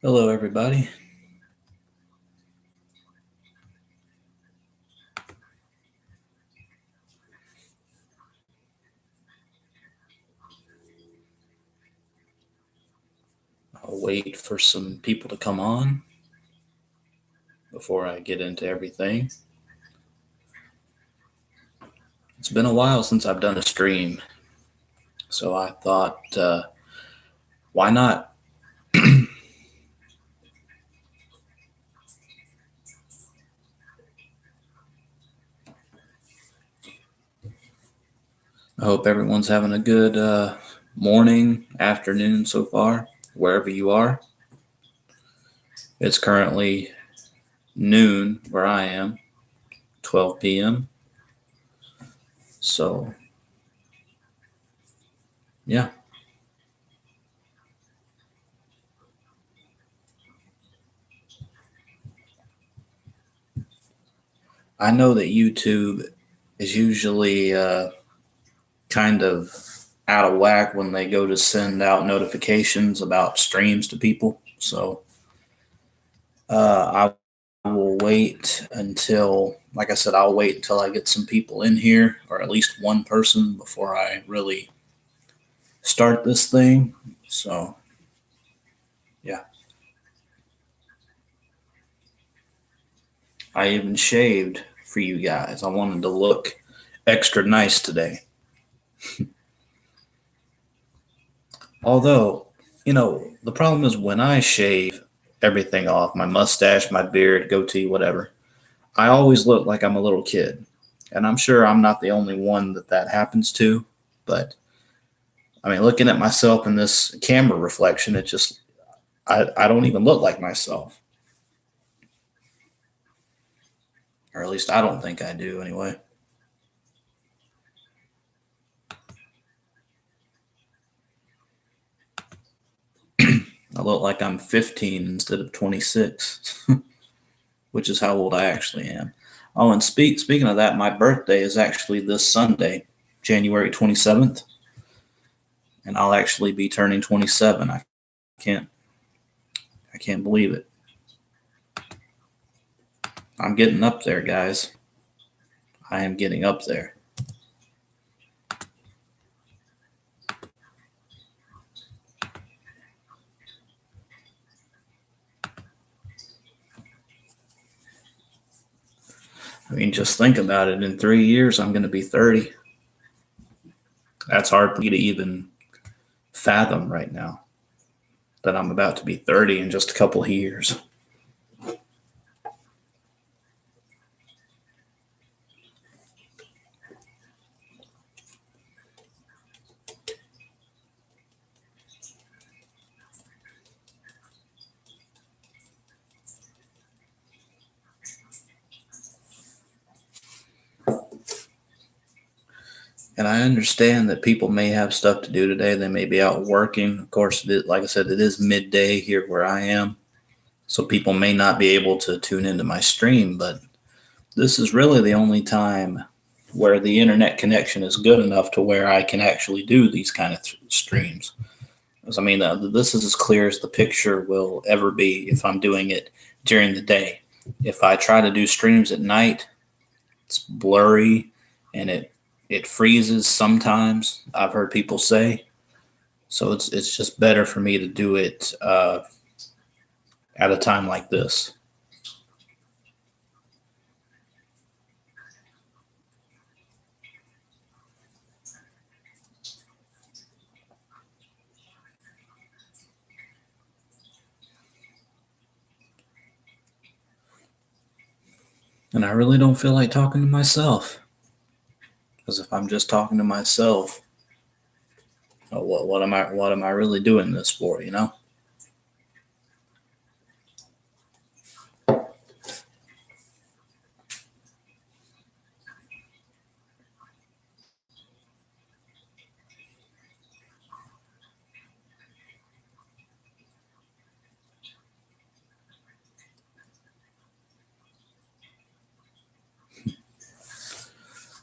Hello, everybody. I'll wait for some people to come on before I get into everything. It's been a while since I've done a stream, so I thought, why not? I hope everyone's having a good morning, afternoon so far, wherever you are. It's currently noon where I am, 12 p.m. So, yeah. I know that YouTube is usually kind of out of whack when they go to send out notifications about streams to people. So I will wait until, like I said, I'll wait until I get some people in here, or at least one person, before I really start this thing. So, yeah. I even shaved for you guys. I wanted to look extra nice today. Although, the problem is when I shave everything off, my mustache, my beard, goatee, whatever, I always look like I'm a little kid. And I'm sure I'm not the only one that happens to. But I mean, looking at myself in this camera reflection, I don't even look like myself. Or at least I don't think I do anyway. I look like I'm 15 instead of 26, which is how old I actually am. Oh, and speaking of that, my birthday is actually this Sunday, January 27th, and I'll actually be turning 27. Can't I can't believe it. I'm getting up there, guys. I am getting up there. I mean, just think about it. In 3 years, I'm going to be 30. That's hard for me to even fathom right now that I'm about to be 30 in just a couple of years. And I understand that people may have stuff to do today. They may be out working. Of course, like I said, it is midday here where I am. So people may not be able to tune into my stream, but this is really the only time where the internet connection is good enough to where I can actually do these kind of streams. Because I mean, this is as clear as the picture will ever be if I'm doing it during the day. If I try to do streams at night, it's blurry and it freezes sometimes. I've heard people say, so it's just better for me to do it at a time like this. And I really don't feel like talking to myself, because if I'm just talking to myself, what am I really doing this for?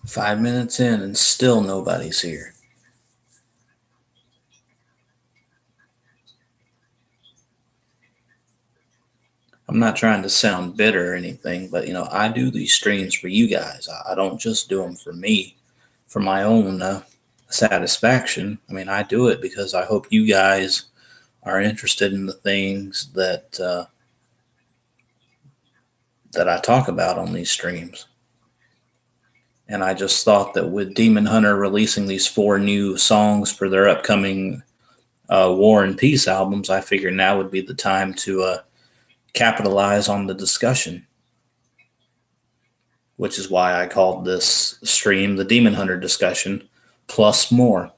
5 minutes in and still nobody's here. I'm not trying to sound bitter or anything, but I do these streams for you guys. I don't just do them for me, for my own satisfaction. I mean, I do it because I hope you guys are interested in the things that I talk about on these streams. And I just thought that with Demon Hunter releasing these 4 new songs for their upcoming War and Peace albums, I figured now would be the time to capitalize on the discussion, which is why I called this stream the Demon Hunter discussion plus more.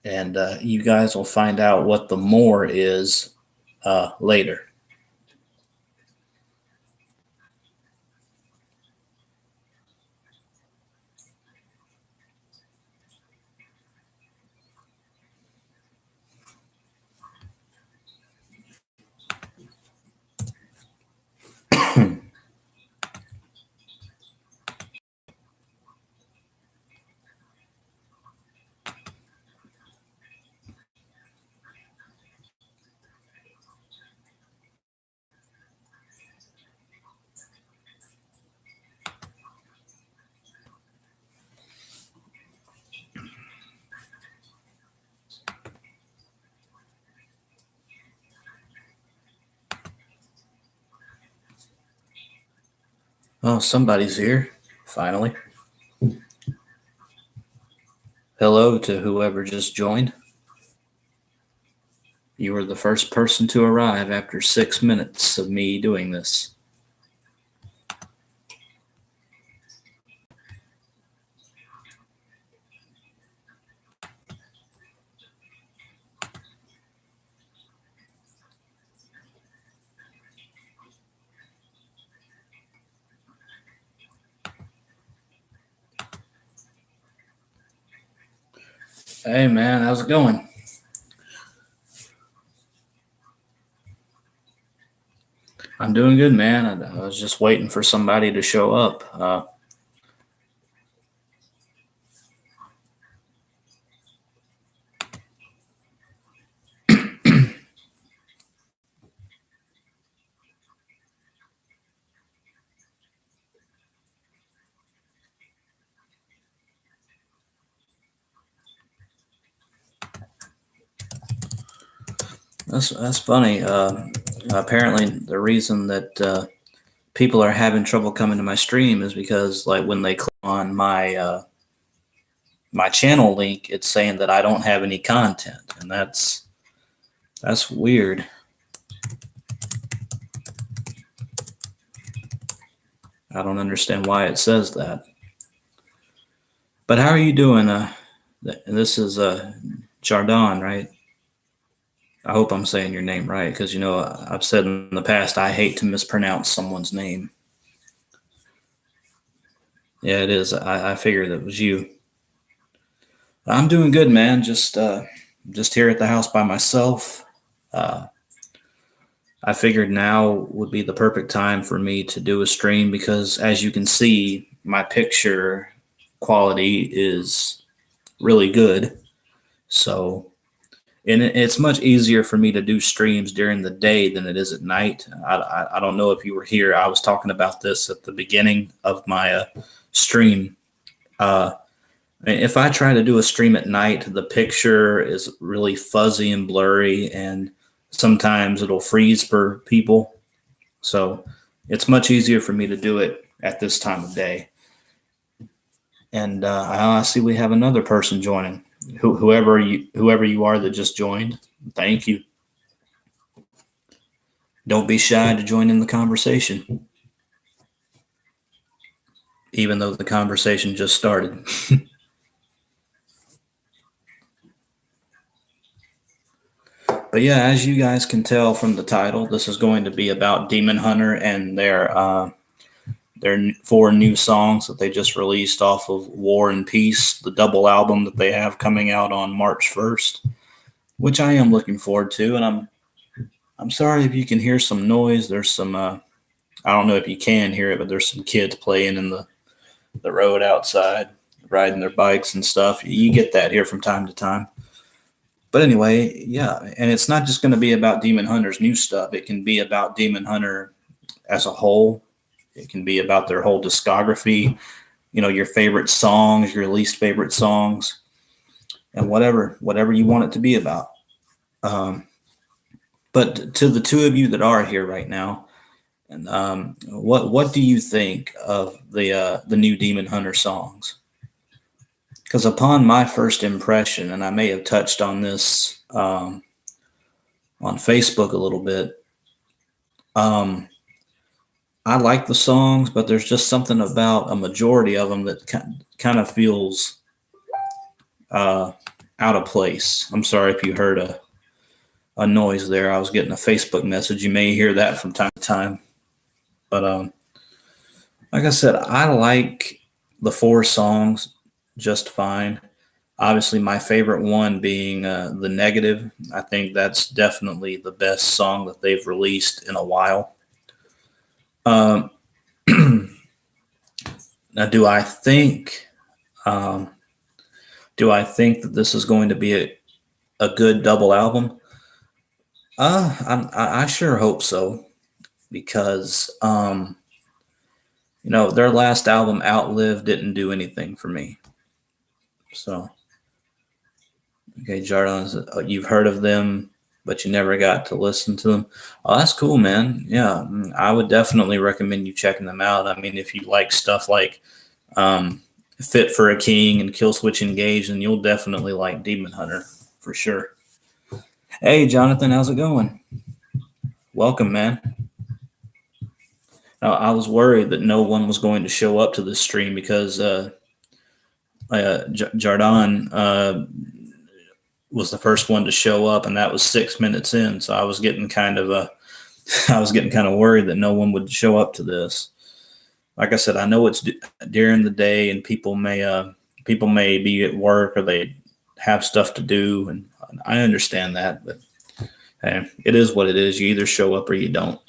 And you guys will find out what the more is later. Oh, somebody's here, finally. Hello to whoever just joined. You were the first person to arrive after 6 minutes of me doing this. Hey man, how's it going? I'm doing good, man. I was just waiting for somebody to show up. That's funny. Apparently, the reason that people are having trouble coming to my stream is because, like, when they click on my channel link, it's saying that I don't have any content, and that's weird. I don't understand why it says that. But how are you doing? This is Jardon, right? I hope I'm saying your name right, because I've said in the past I hate to mispronounce someone's name. Yeah, it is. I figured it was you. I'm doing good, man. Just here at the house by myself. I figured now would be the perfect time for me to do a stream because, as you can see, my picture quality is really good. So, and it's much easier for me to do streams during the day than it is at night. I don't know if you were here. I was talking about this at the beginning of my stream. If I try to do a stream at night, the picture is really fuzzy and blurry, and sometimes it'll freeze for people. So it's much easier for me to do it at this time of day. And I see we have another person joining. Whoever you are that just joined, thank you. Don't be shy to join in the conversation, even though the conversation just started. But yeah, as you guys can tell from the title, this is going to be about Demon Hunter and their 4 new songs that they just released off of War and Peace, the double album that they have coming out on March 1st, which I am looking forward to. And I'm sorry if you can hear some noise. There's some I don't know if you can hear it, but there's some kids playing in the road outside, riding their bikes and stuff. You get that here from time to time. But anyway, yeah, and it's not just going to be about Demon Hunter's new stuff. It can be about Demon Hunter as a whole. It can be about their whole discography. Your favorite songs, your least favorite songs, and whatever you want it to be about. But to the two of you that are here right now, and what do you think of the new Demon Hunter songs? Because upon my first impression, and I may have touched on this on Facebook a little bit, I like the songs, but there's just something about a majority of them that kind of feels out of place. I'm sorry if you heard a noise there. I was getting a Facebook message. You may hear that from time to time. But like I said, I like the 4 songs just fine. Obviously, my favorite one being The Negative. I think that's definitely the best song that they've released in a while. Now, do I think that this is going to be a good double album? I sure hope so, because their last album, Outlive, didn't do anything for me. So, okay, Jordan, you've heard of them, but you never got to listen to them. Oh, that's cool, man. Yeah, I would definitely recommend you checking them out. I mean, if you like stuff like Fit for a King and Killswitch Engage, then you'll definitely like Demon Hunter for sure. Hey, Jonathan, how's it going? Welcome, man. I was worried that no one was going to show up to this stream because Jardin was the first one to show up, and that was 6 minutes in. So I was getting kind of worried that no one would show up to this. Like I said, I know it's during the day, and people may be at work or they have stuff to do, and I understand that. But hey, it is what it is. You either show up or you don't.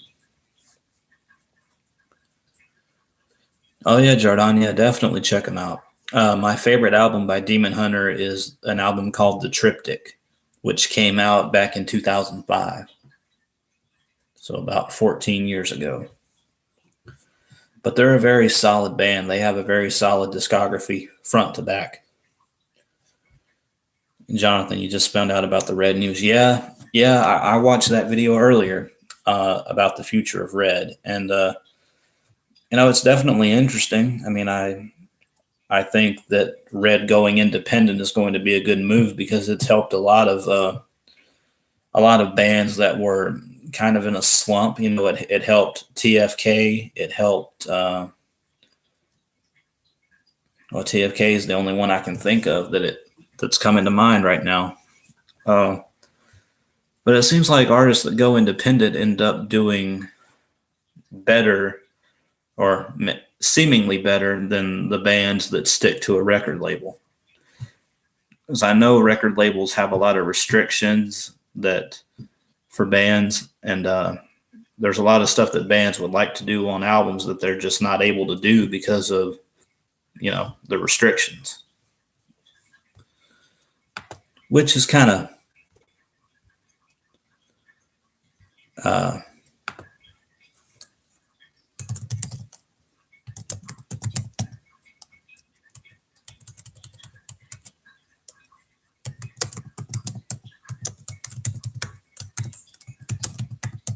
Oh yeah, Jardin, yeah, definitely check them out. My favorite album by Demon Hunter is an album called The Triptych, which came out back in 2005. So about 14 years ago. But they're a very solid band. They have a very solid discography front to back. Jonathan, you just found out about the Red news. Yeah, I watched that video earlier about the future of Red. And, it's definitely interesting. I mean, I think that Red going independent is going to be a good move because it's helped a lot of bands that were kind of in a slump. It helped TFK. It helped. TFK is the only one I can think of that's coming to mind right now. But it seems like artists that go independent end up doing better, or seemingly better, than the bands that stick to a record label. Because I know record labels have a lot of restrictions for bands, and there's a lot of stuff that bands would like to do on albums that they're just not able to do because of the restrictions, which is kind of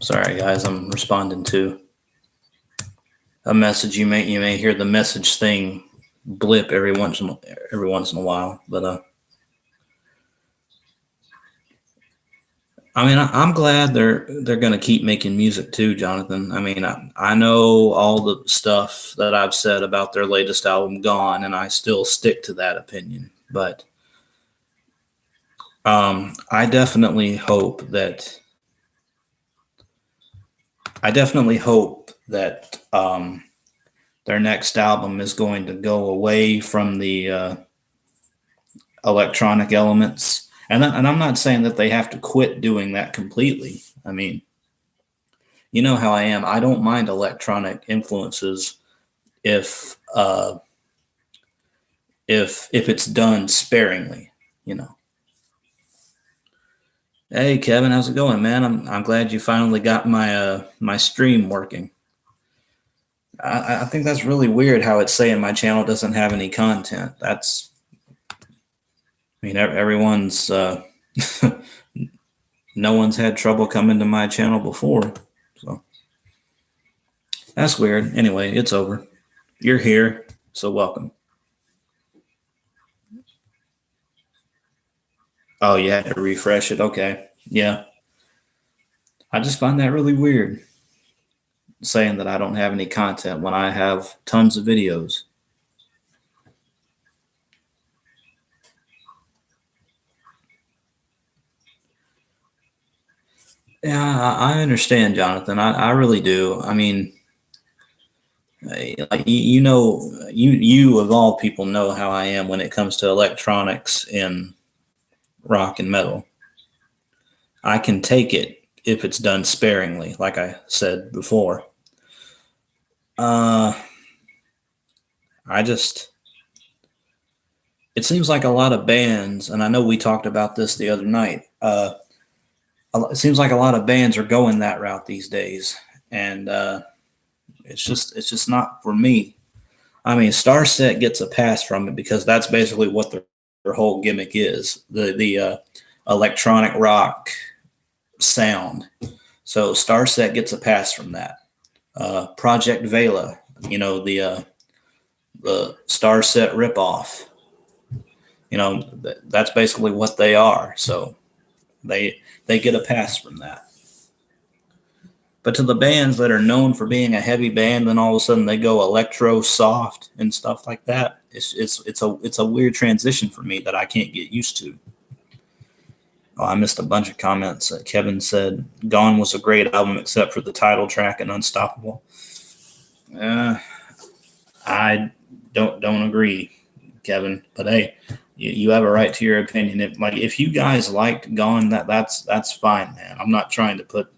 sorry, guys. I'm responding to a message. You may hear the message thing blip every once in a while, but I mean, I'm glad they're going to keep making music too, Jonathan. I mean, I know all the stuff that I've said about their latest album, Gone, and I still stick to that opinion. But I definitely hope that their next album is going to go away from the electronic elements. And I'm not saying that they have to quit doing that completely. I mean, you know how I am. I don't mind electronic influences if it's done sparingly, Hey Kevin, how's it going, man? I'm glad you finally got my stream working. I think that's really weird how it's saying my channel doesn't have any content. I mean, everyone's no one's had trouble coming to my channel before, so that's weird. Anyway, it's over. You're here, so welcome. Oh, you had to refresh it. Okay, yeah. I just find that really weird saying that I don't have any content when I have tons of videos. Yeah, I understand, Jonathan. I really do. I mean, like you of all people know how I am when it comes to electronics and rock and metal. I can take it if it's done sparingly, like I said before. Uh, I just it seems like a lot of bands, and I know we talked about this the other night. It seems like a lot of bands are going that route these days, and it's just not for me. I mean, Starset gets a pass from it because that's basically what their whole gimmick is the electronic rock sound. So Starset gets a pass from that. Project Vela, the Starset ripoff. That's basically what they are. So they get a pass from that. But to the bands that are known for being a heavy band, then all of a sudden they go electro soft and stuff like that. It's a weird transition for me that I can't get used to. Oh, I missed a bunch of comments. Kevin said "Gone" was a great album except for the title track and "Unstoppable." Uh, I don't agree, Kevin. But hey, you have a right to your opinion. If you guys liked "Gone," that's fine, man. I'm not trying to put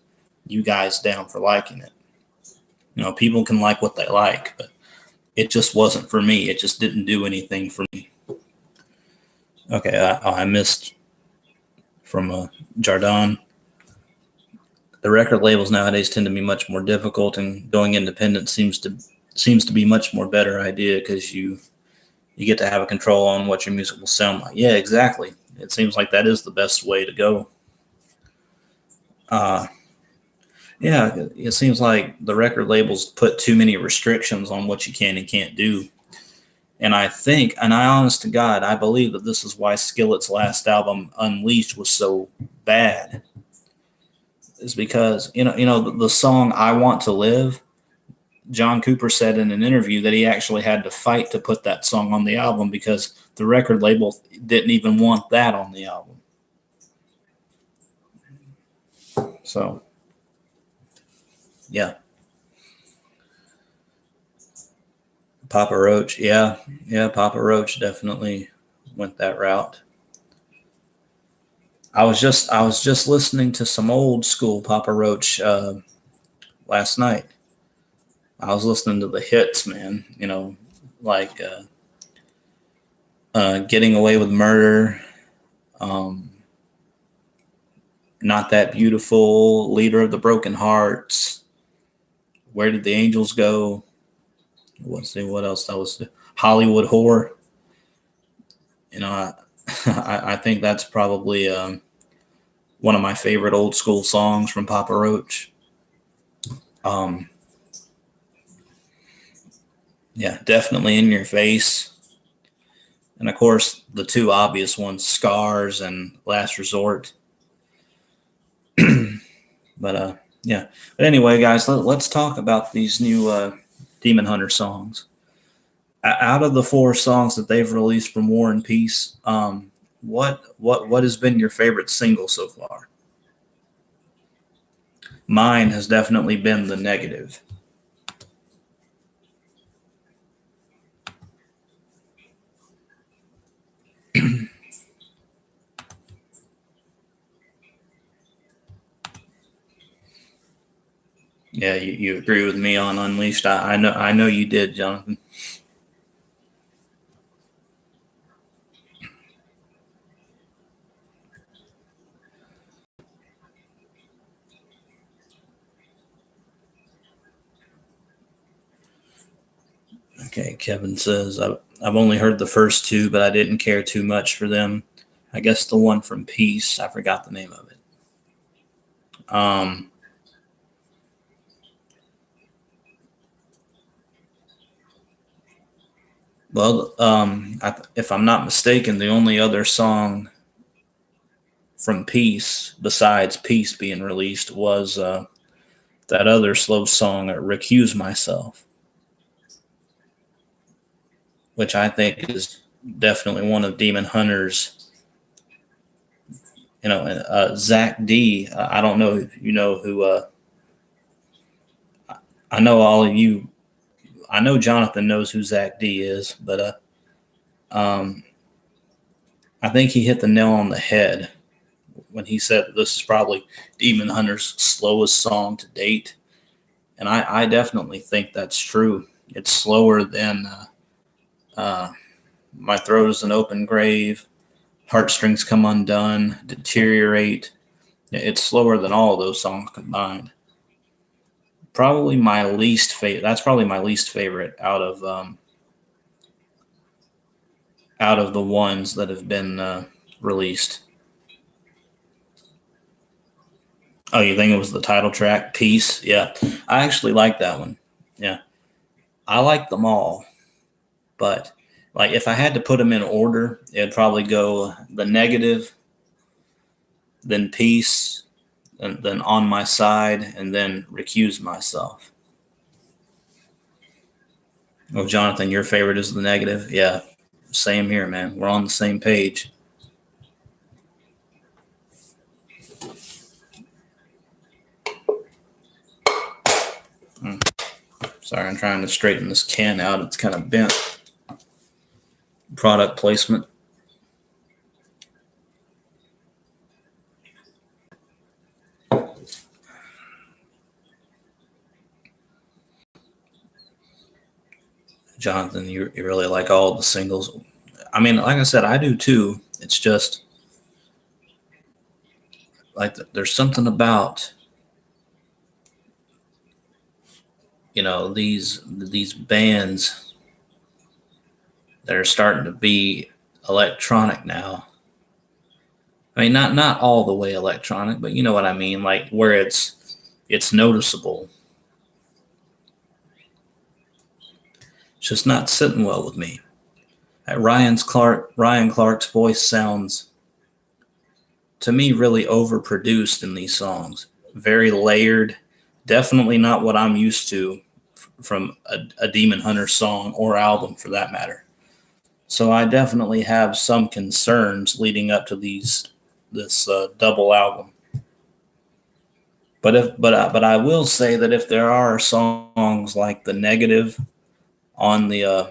you guys down for liking it. People can like what they like, but it just wasn't for me. It just didn't do anything for me. Okay, I missed from Jardin. The record labels nowadays tend to be much more difficult, and going independent seems to be much more better idea because you get to have a control on what your music will sound like. Yeah, exactly. It seems like that is the best way to go. Uh, yeah, it seems like the record labels put too many restrictions on what you can and can't do. And I think, and I honest to God, I believe that this is why Skillet's last album, Unleashed, was so bad. Is because the song "I Want to Live." John Cooper said in an interview that he actually had to fight to put that song on the album because the record label didn't even want that on the album. So, yeah, Papa Roach, yeah, Papa Roach definitely went that route. I was just listening to some old school Papa Roach last night. I was listening to the hits, man. Like "Getting Away with Murder," um, "Not That Beautiful," "Leader of the Broken Hearts," "Where Did the Angels Go?" Let's see what else that was. "Hollywood Whore." I, I think that's probably one of my favorite old school songs from Papa Roach. Um, yeah, definitely "In Your Face," and of course the two obvious ones, "Scars" and "Last Resort." But yeah. But anyway, guys, let's talk about these new Demon Hunter songs. Out of the four songs that they've released from War and Peace, what has been your favorite single so far? Mine has definitely been "The Negative." Yeah, you agree with me on Unleashed. I know you did, Jonathan. Okay, Kevin says, I've only heard the first two, but I didn't care too much for them. I guess the one from Peace, I forgot the name of it. Um, well, if I'm not mistaken, the only other song from Peace, besides Peace being released, was that other slow song, Recuse Myself, which I think is definitely one of Demon Hunter's. Zach D. I don't know if you know who. I know all of you. I know Jonathan knows who Zach D is, but um, I think he hit the nail on the head when he said that this is probably Demon Hunter's slowest song to date, and I definitely think that's true. It's slower than My Throat Is an Open Grave, Heartstrings Come Undone, Deteriorate. It's slower than all of those songs combined. Probably my least favorite. That's probably my least favorite out of the ones that have been released. Oh, you think it was the title track, Peace? Yeah, I actually like that one. Yeah, I like them all, but like if I had to put them in order, it'd probably go The Negative, then Peace, and then On My Side, and then Recuse Myself. Oh, Jonathan, your favorite is The Negative? Yeah, same here, man. We're on the same page. Sorry, I'm trying to straighten this can out. It's kind of bent. Product placement. Jonathan, you really like all the singles. I mean, like I said, I do too. It's just like there's something about these bands that are starting to be electronic now. I mean, not all the way electronic, but you know what I mean, like where it's noticeable. It's just not sitting well with me. Ryan Clark's voice sounds to me really overproduced in these songs. Very layered. Definitely not what I'm used to from a Demon Hunter song or album for that matter. So I definitely have some concerns leading up to this double album. But I will say that if there are songs like The Negative on the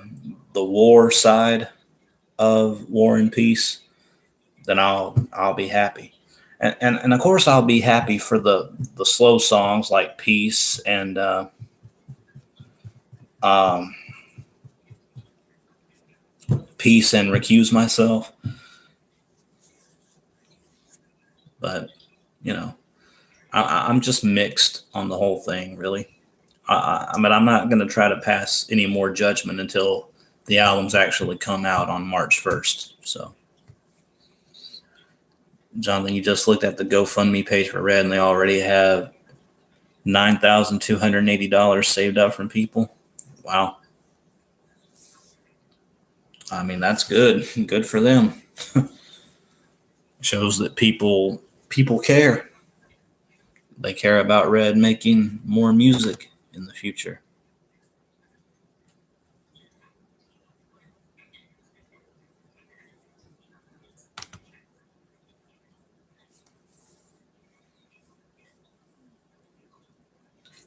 war side of War and Peace, then I'll be happy. And of course I'll be happy for the slow songs like Peace and um, Peace and Recuse Myself. But you know, I'm just mixed on the whole thing, really. I mean, I'm not going to try to pass any more judgment until the albums actually come out on March 1st. So, Jonathan, you just looked at the GoFundMe page for Red, and they already have $9,280 saved up from people. Wow. I mean, that's good. Good for them. Shows that people care. They care about Red making more music in the future.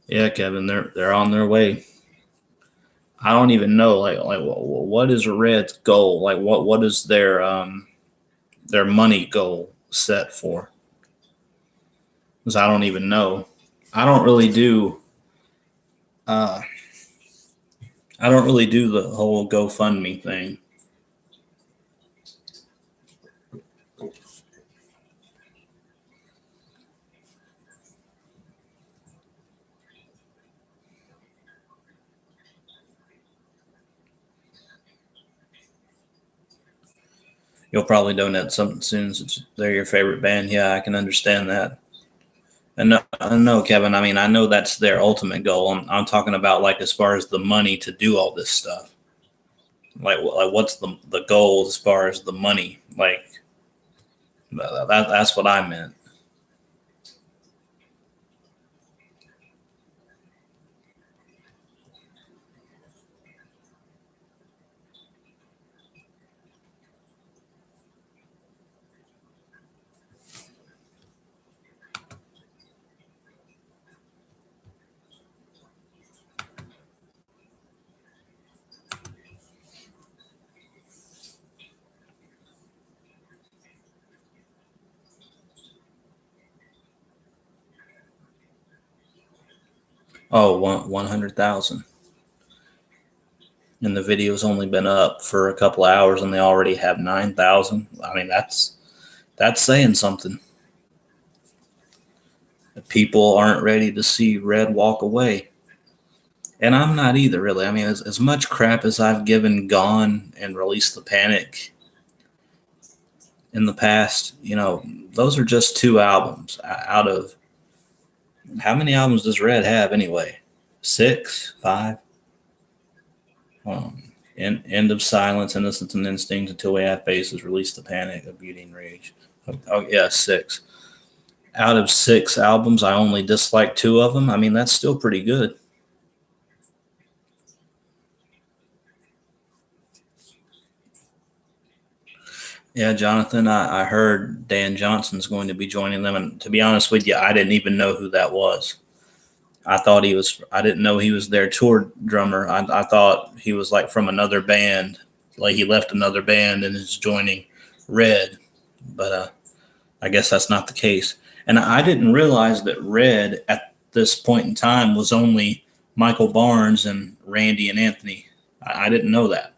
Yeah, Kevin, they're on their way. I don't even know like what is Red's goal? Like what is their money goal set for? Because I don't even know. I don't really do uh I don't really do the whole GoFundMe thing. You'll probably donate something soon since they're your favorite band. Yeah, I can understand that. And no, I know, Kevin. I mean, I know that's their ultimate goal. I'm talking about like as far as the money to do all this stuff. Like what's the goal as far as the money? Like that's what I meant. Oh, 100,000. And the video's only been up for a couple of hours, and they already have 9,000. I mean, that's saying something. People aren't ready to see Red walk away. And I'm not either, really. I mean, as much crap as I've given Gone and Release the Panic in the past, those are just two albums out of how many albums does Red have anyway? Six, five? End of Silence, Innocence and Instinct, Until We Have Faces, Release the Panic, A Beauty and Rage. Oh, yeah, six. Out of six albums, I only dislike two of them. I mean, that's still pretty good. Yeah, Jonathan, I heard Dan Johnson's going to be joining them. And to be honest with you, I didn't even know who that was. I didn't know he was their tour drummer. I thought he was like from another band, like he left another band and is joining Red. But I guess that's not the case. And I didn't realize that Red at this point in time was only Michael Barnes and Randy and Anthony. I didn't know that.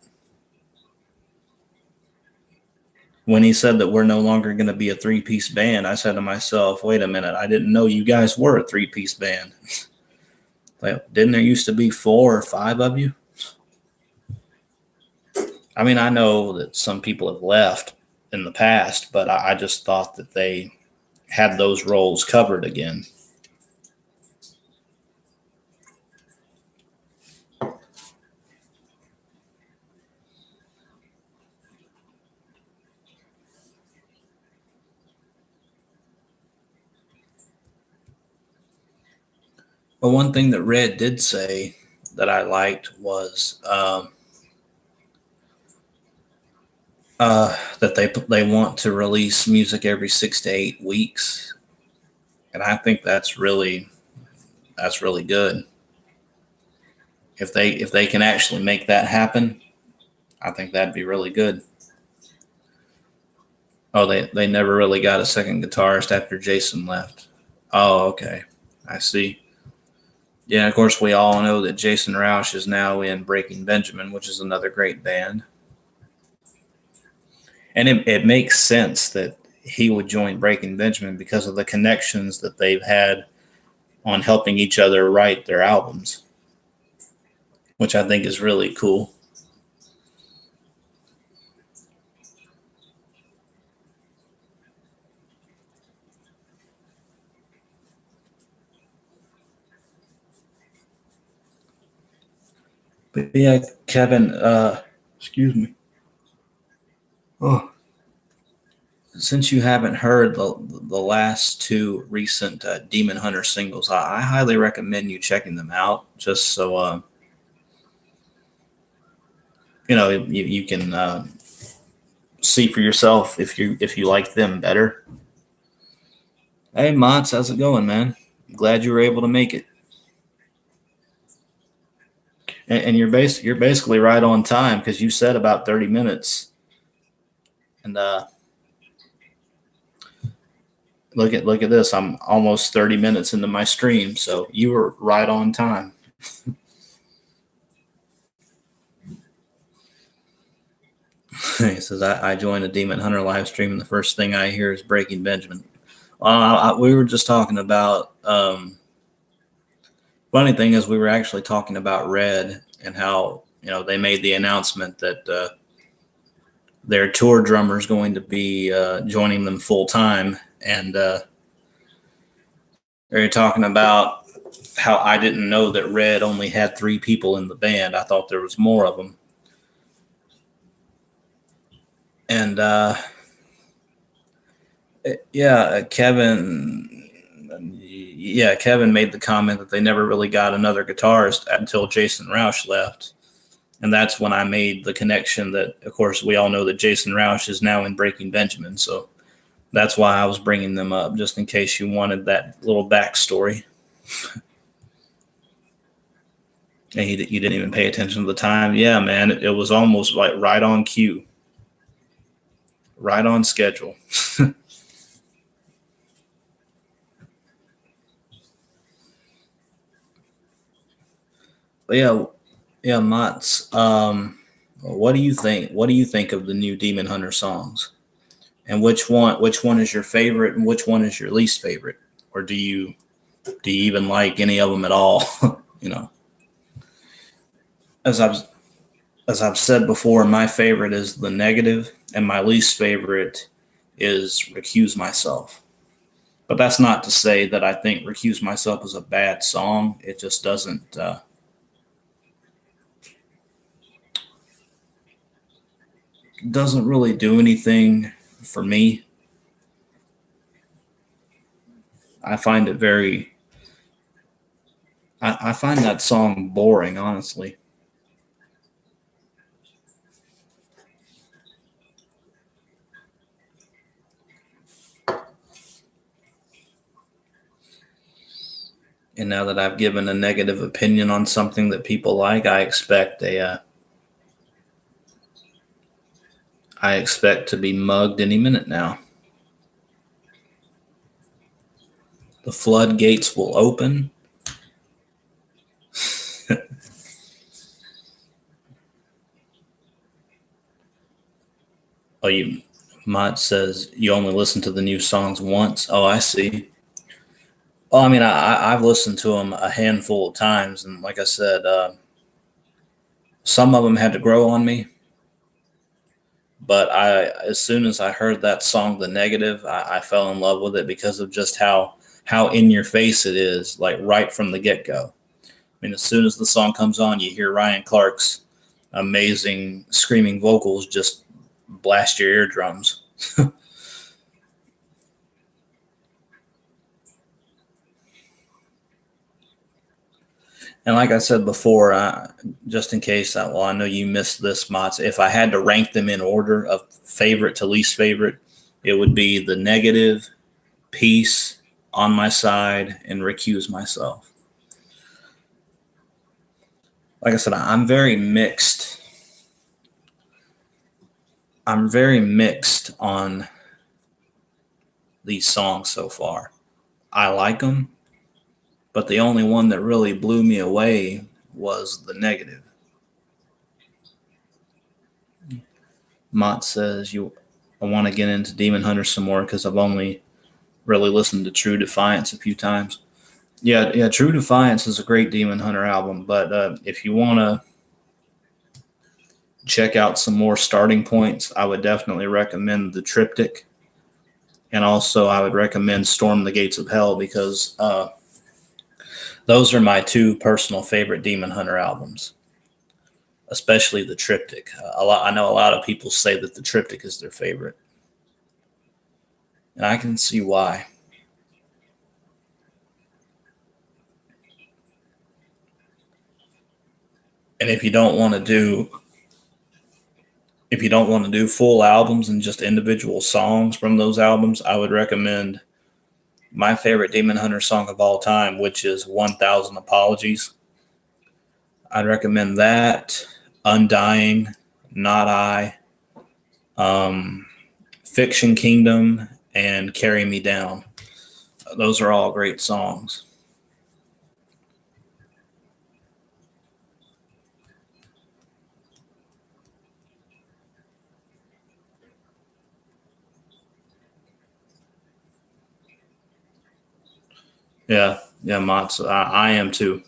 When he said that we're no longer going to be a three-piece band, I said to myself, wait a minute, I didn't know you guys were a three-piece band. Like, didn't there used to be four or five of you? I mean, I know that some people have left in the past, but I just thought that they had those roles covered again. But one thing that Red did say that I liked was that they want to release music every 6 to 8 weeks, and I think that's really good. If they can actually make that happen, I think that'd be really good. Oh, they never really got a second guitarist after Jason left. Oh, okay, I see. Yeah, of course we all know that Jason Roush is now in Breaking Benjamin, which is another great band. And it makes sense that he would join Breaking Benjamin because of the connections that they've had on helping each other write their albums, which I think is really cool. But yeah, Kevin, excuse me. Oh, since you haven't heard the last two recent Demon Hunter singles, I highly recommend you checking them out. Just so you can see for yourself if you like them better. Hey, Mots, how's it going, man? Glad you were able to make it. And you're basically right on time because you said about 30 minutes. And look at this. I'm almost 30 minutes into my stream, so you were right on time. He says I joined a Demon Hunter live stream, and the first thing I hear is Breaking Benjamin. We were just talking about. Funny thing is, we were actually talking about Red and how they made the announcement that their tour drummer is going to be joining them full time, and they're talking about how I didn't know that Red only had 3 people in the band. I thought there was more of them, and Kevin made the comment that they never really got another guitarist until Jason Roush left. And that's when I made the connection that, of course, we all know that Jason Roush is now in Breaking Benjamin. So that's why I was bringing them up, just in case you wanted that little backstory. And you didn't even pay attention to the time. Yeah, man, it was almost like right on cue, right on schedule. But yeah, Mats. What do you think? What do you think of the new Demon Hunter songs? And which one is your favorite, and which one is your least favorite? Or do you even like any of them at all? you know, as I've said before, my favorite is The Negative, and my least favorite is Recuse Myself. But that's not to say that I think Recuse Myself is a bad song. It just doesn't really do anything for me. I find it very. I find that song boring, honestly. And now that I've given a negative opinion on something that people like, I expect to be mugged any minute now. The floodgates will open. Oh, Mott says you only listen to the new songs once. Oh, I see. Well, I mean, I've listened to them a handful of times, and like I said, some of them had to grow on me. But as soon as I heard that song, "The Negative," I fell in love with it because of just how in your face it is, like right from the get go. I mean, as soon as the song comes on, you hear Ryan Clark's amazing screaming vocals just blast your eardrums. And like I said before, just in case, I know you missed this, Mots. If I had to rank them in order of favorite to least favorite, it would be The Negative, Peace, On My Side, and Recuse Myself. Like I said, I'm very mixed. I'm very mixed on these songs so far. I like them, but the only one that really blew me away was The Negative. Mott says I want to get into Demon Hunter some more because I've only really listened to True Defiance a few times. Yeah, True Defiance is a great Demon Hunter album, but if you want to check out some more starting points, I would definitely recommend the Triptych, and also I would recommend Storm the Gates of Hell because those are my 2 personal favorite Demon Hunter albums, especially the Triptych. I know a lot of people say that the Triptych is their favorite, and I can see why. And if you don't want to do full albums and just individual songs from those albums, I would recommend my favorite Demon Hunter song of all time, which is 1000 Apologies. I'd recommend that, Undying, Not I, Fiction Kingdom, and Carry Me Down. Those are all great songs. Yeah, Mats, I am too.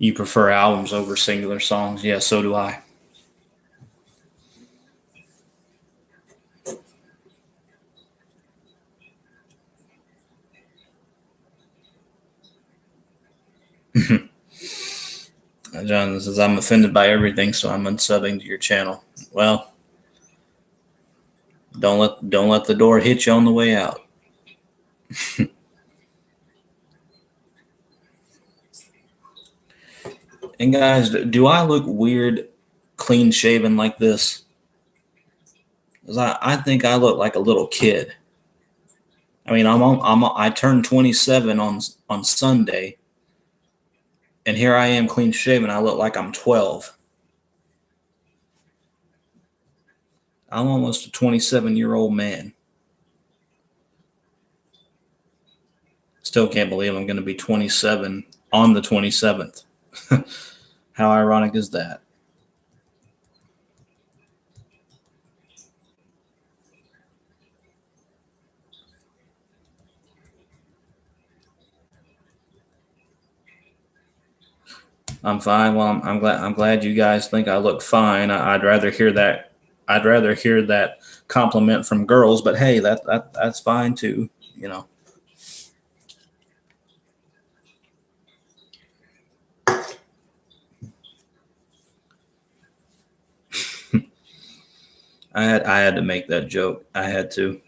You prefer albums over singular songs? Yeah, so do I. John says I'm offended by everything, so I'm unsubbing to your channel. Well, don't let the door hit you on the way out. And guys, do I look weird clean shaven like this? 'Cause I think I look like a little kid. I mean, I turned 27 on Sunday, and here I am clean shaven. I look like I'm 12. I'm almost a 27-year-old man. Still can't believe I'm going to be 27 on the 27th. How ironic is that? I'm fine. Well, I'm glad. I'm glad you guys think I look fine. I'd rather hear that. I'd rather hear that compliment from girls. But hey, that's fine too. You know. I had to make that joke. I had to.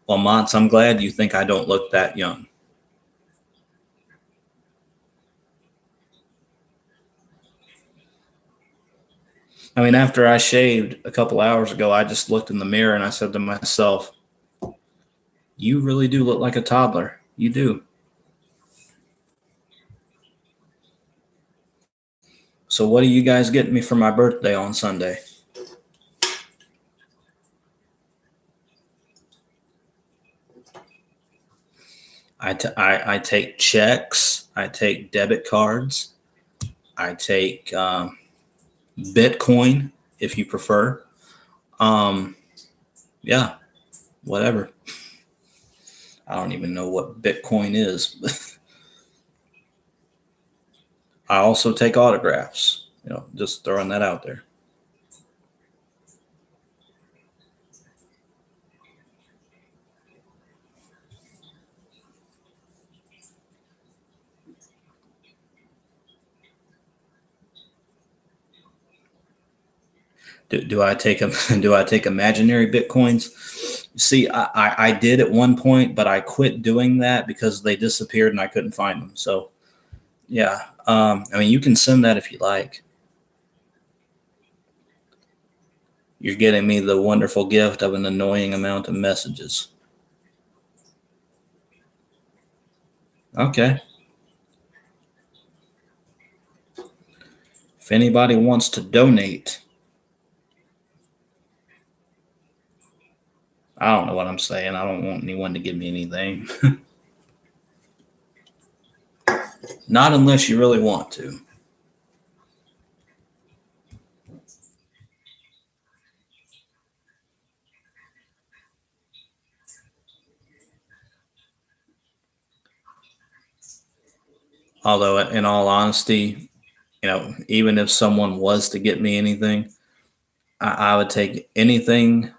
Well, Montz, I'm glad you think I don't look that young. I mean, after I shaved a couple hours ago, I just looked in the mirror and I said to myself, "You really do look like a toddler. You do." So, what are you guys getting me for my birthday on Sunday? I take checks. I take debit cards. I take Bitcoin, if you prefer. Um, yeah, whatever. I don't even know what Bitcoin is. I also take autographs. Just throwing that out there. Do I take do I take imaginary bitcoins? See, I did at one point, but I quit doing that because they disappeared and I couldn't find them. So yeah, I mean, you can send that if you like. You're getting me the wonderful gift of an annoying amount of messages. Okay. If anybody wants to donate, I don't know what I'm saying. I don't want anyone to give me anything. Not unless you really want to. Although, in all honesty, even if someone was to get me anything, I would take anything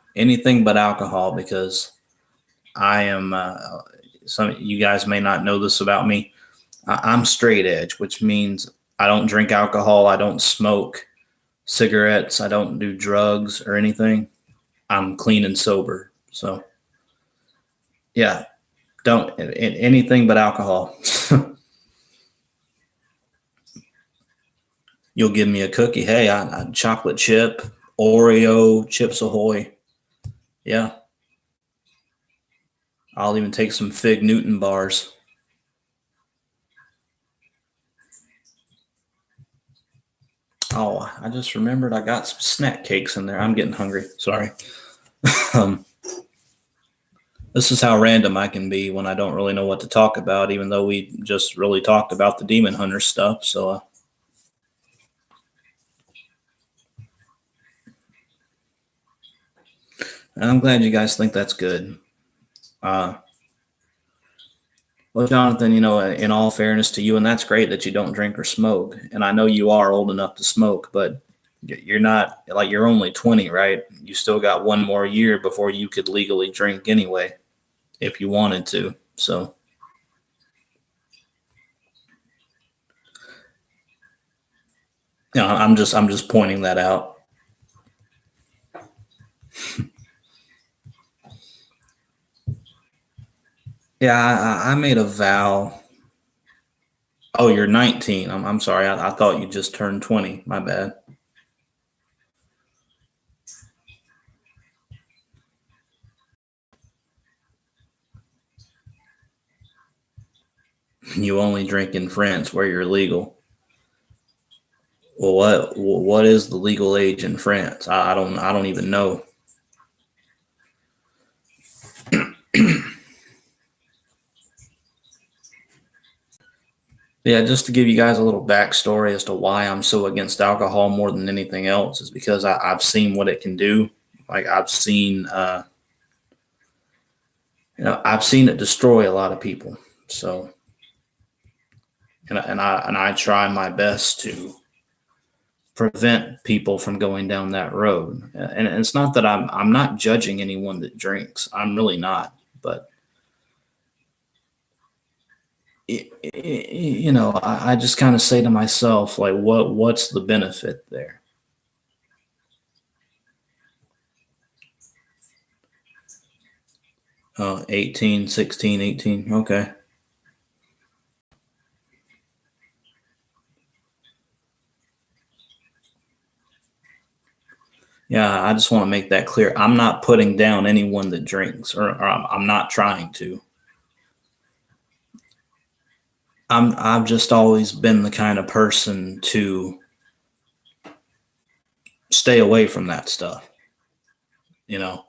but alcohol because I am. Some you guys may not know this about me. I'm straight edge, which means I don't drink alcohol. I don't smoke cigarettes. I don't do drugs or anything. I'm clean and sober. So yeah, don't anything but alcohol. You'll give me a cookie. Hey, I chocolate chip, Oreo, Chips Ahoy. Yeah, I'll even take some Fig Newton bars. Oh, I just remembered I got some snack cakes in there. I'm getting hungry. Sorry. um, this is how random I can be when I don't really know what to talk about, even though we just really talked about the Demon Hunter stuff. So I'm glad you guys think that's good. Uh, Well, Jonathan, in all fairness to you, and that's great that you don't drink or smoke. And I know you are old enough to smoke, but you're not, like, you're only 20, right? You still got one more year before you could legally drink anyway, if you wanted to. So, I'm just pointing that out. Yeah, I made a vow. Oh, you're 19. I'm sorry. I thought you just turned 20. My bad. You only drink in France where you're legal. Well, what is the legal age in France? I don't even know. Yeah, just to give you guys a little backstory as to why I'm so against alcohol more than anything else is because I've seen what it can do. Like, I've seen it destroy a lot of people. So, and I try my best to prevent people from going down that road. And it's not that I'm not judging anyone that drinks. I'm really not. But I just kind of say to myself, like, what's the benefit there? 18, 16, 18. Okay. Yeah, I just want to make that clear. I'm not putting down anyone that drinks, or I'm not trying to. I've just always been the kind of person to stay away from that stuff, you know.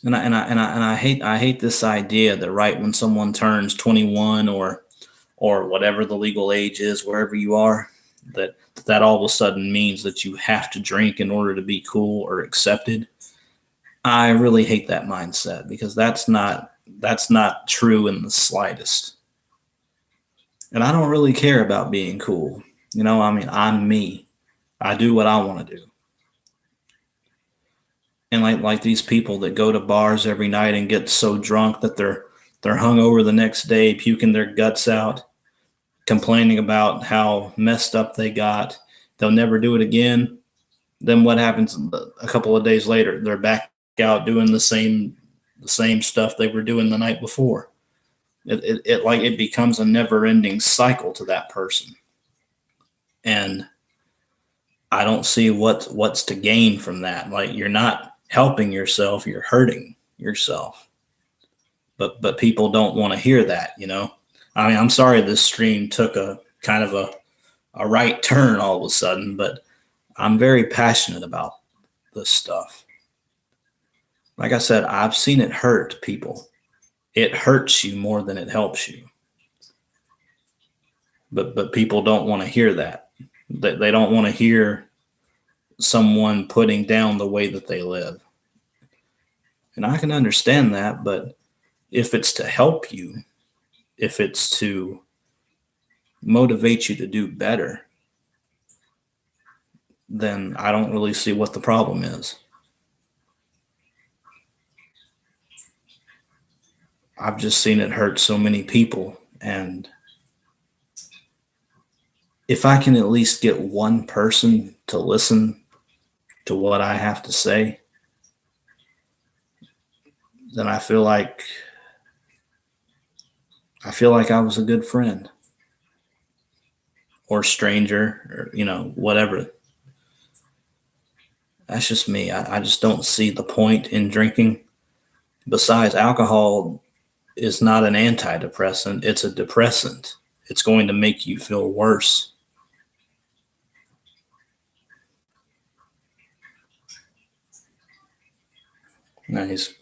And I hate this idea that right when someone turns 21, or whatever the legal age is wherever you are, that that all of a sudden means that you have to drink in order to be cool or accepted. I really hate that mindset because that's not true in the slightest. And I don't really care about being cool. I mean, I'm me. I do what I want to do. And like these people that go to bars every night and get so drunk that they're hung over the next day, puking their guts out, complaining about how messed up they got. They'll never do it again. Then what happens a couple of days later? They're back out doing the same stuff they were doing the night before. It becomes a never ending cycle to that person. And I don't see what's to gain from that. Like, you're not helping yourself, you're hurting yourself. But people don't want to hear that. I mean, I'm sorry this stream took a kind of a right turn all of a sudden, but I'm very passionate about this stuff. Like I said, I've seen it hurt people. It hurts you more than it helps you. But people don't want to hear that. They don't want to hear someone putting down the way that they live. And I can understand that, but if it's to help you, if it's to motivate you to do better, then I don't really see what the problem is. I've just seen it hurt so many people. And if I can at least get one person to listen to what I have to say, then I feel like I was a good friend or stranger, or whatever. That's just me. I just don't see the point in drinking. Besides, alcohol is not an antidepressant, it's a depressant. It's going to make you feel worse. Nice.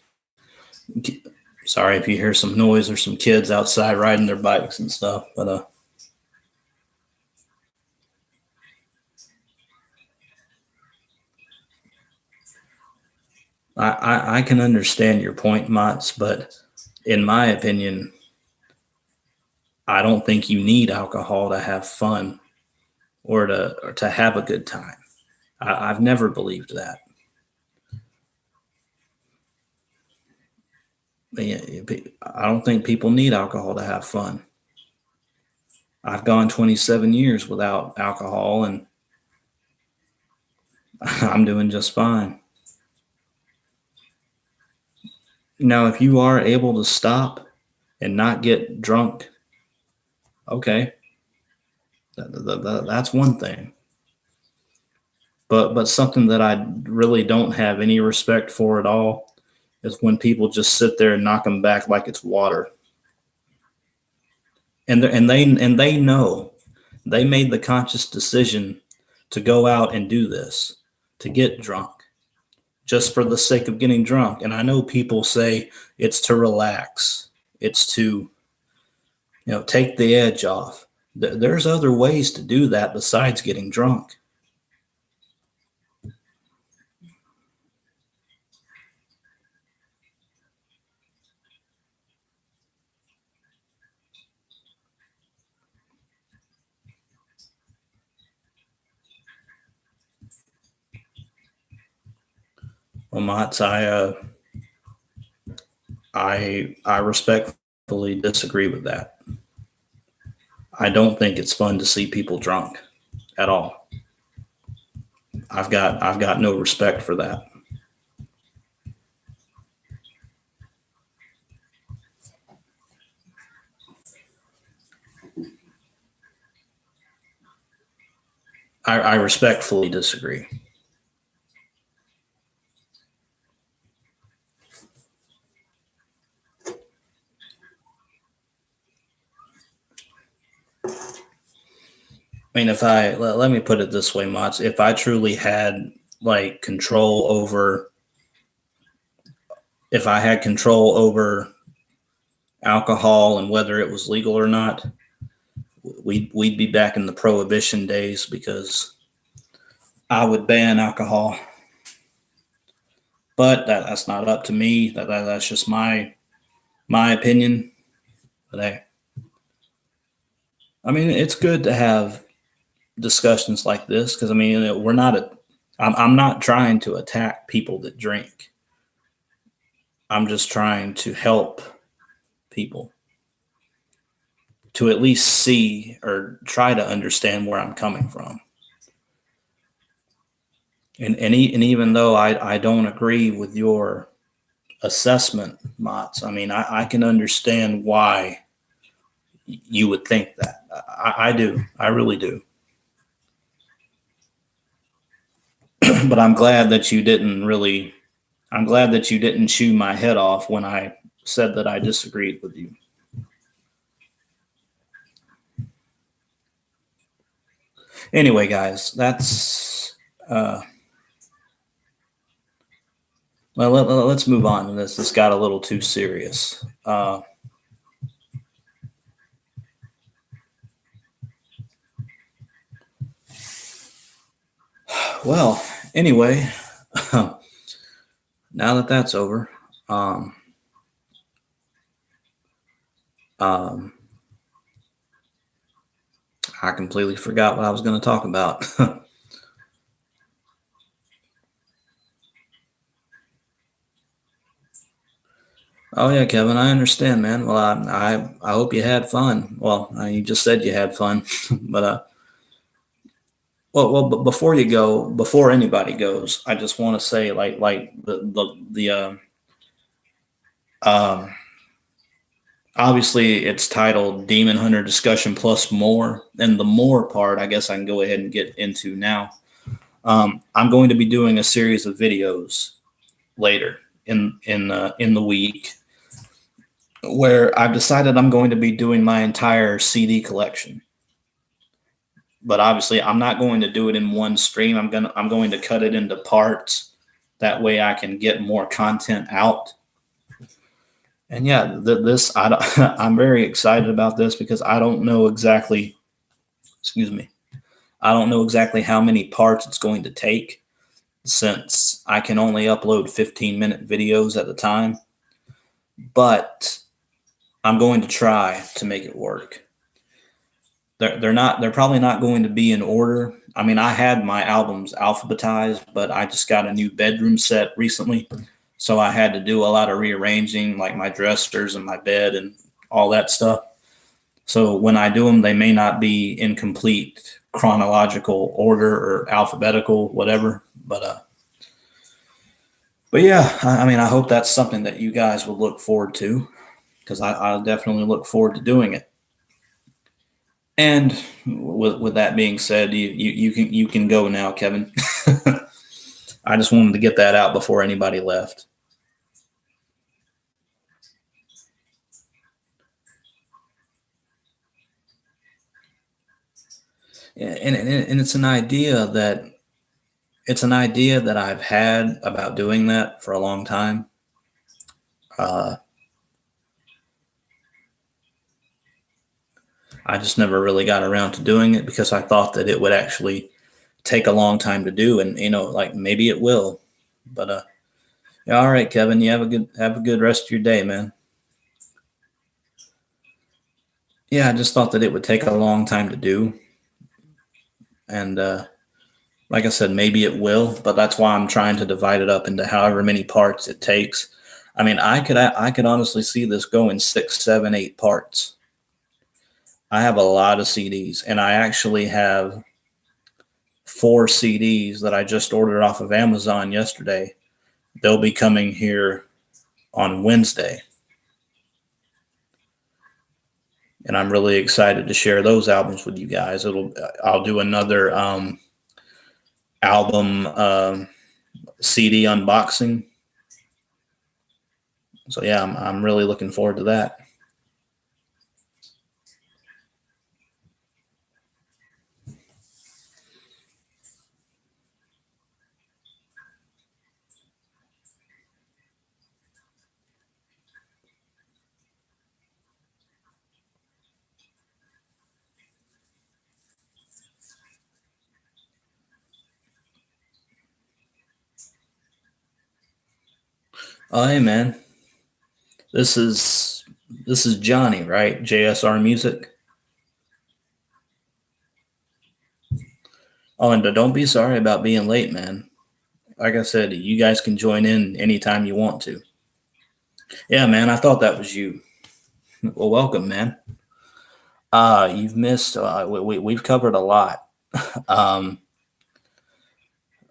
Sorry if you hear some noise or some kids outside riding their bikes and stuff, but I can understand your point, Mats, but in my opinion, I don't think you need alcohol to have fun or to have a good time. I've never believed that. Yeah, I don't think people need alcohol to have fun. I've gone 27 years without alcohol and I'm doing just fine. Now, if you are able to stop and not get drunk, okay, that's one thing. But something that I really don't have any respect for at all is when people just sit there and knock them back like it's water. And they know they made the conscious decision to go out and do this, to get drunk, just for the sake of getting drunk. And I know people say it's to relax, it's to take the edge off. There's other ways to do that besides getting drunk. Well, Mats, I respectfully disagree with that. I don't think it's fun to see people drunk at all. I've got no respect for that. I respectfully disagree. I mean, if let me put it this way, Mats, if I truly had like control over, if I had control over alcohol and whether it was legal or not, we'd be back in the prohibition days because I would ban alcohol. But that's not up to me. That's just my opinion. But hey, I mean, it's good to have discussions like this because I mean, we're not a. I'm not trying to attack people that drink. I'm just trying to help people to at least see or try to understand where I'm coming from. And even though I don't agree with your assessment, Mats, I mean, I can understand why you would think that. I do. I really do. But I'm glad that you didn't chew my head off when I said that I disagreed with you. Anyway, guys, that's well. Let's move on to this. This got a little too serious. Well, anyway, now that that's over, um, I completely forgot what I was going to talk about. Oh yeah, Kevin, I understand, man. Well, I hope you had fun. Well, you just said you had fun, but but before you go, before anybody goes, I just want to say, like um, obviously it's titled Demon Hunter Discussion Plus More, and the more part, I guess I can go ahead and get into now. I'm going to be doing a series of videos later in the week where I've decided I'm going to be doing my entire CD collection. But obviously, I'm not going to do it in one stream. I'm going to cut it into parts. That way, I can get more content out. And yeah, I'm very excited about this because I don't know exactly. Excuse me. I don't know exactly how many parts it's going to take, since I can only upload 15-minute videos at a time. But I'm going to try to make it work. they're probably not going to be in order. I mean, I had my albums alphabetized, but I just got a new bedroom set recently, so I had to do a lot of rearranging, like my dressers and my bed and all that stuff. So when I do them, they may not be in complete chronological order or alphabetical, whatever. But yeah, I mean, I hope that's something that you guys will look forward to, because I definitely look forward to doing it. And with that being said, you can go now, Kevin. I just wanted to get that out before anybody left. And it's an idea that I've had about doing that for a long time. Uh, I just never really got around to doing it because I thought that it would actually take a long time to do, and like maybe it will. But yeah, all right, Kevin, you have a good rest of your day, man. Yeah, I just thought that it would take a long time to do, and like I said, maybe it will, but that's why I'm trying to divide it up into however many parts it takes. I mean, I could honestly see this going six, seven, 8 parts. I have a lot of CDs, and I actually have 4 CDs that I just ordered off of Amazon yesterday. They'll be coming here on Wednesday, and I'm really excited to share those albums with you guys. I'll do another album CD unboxing. So yeah, I'm really looking forward to that. Oh hey man, this is this is Johnny, right? JSR Music. Oh, and don't be sorry about being late, man. Like I said, you guys can join in anytime you want to. Yeah, man, I thought that was you. Well, welcome, man. You've missed. We've covered a lot. Um,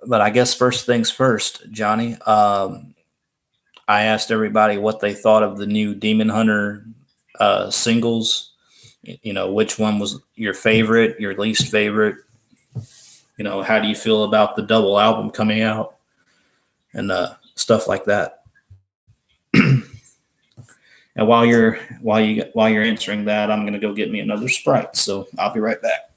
but I guess first things first, Johnny. I asked everybody what they thought of the new Demon Hunter singles. Which one was your favorite, your least favorite? How do you feel about the double album coming out and stuff like that? And while you're answering that, I'm gonna go get me another Sprite. So I'll be right back.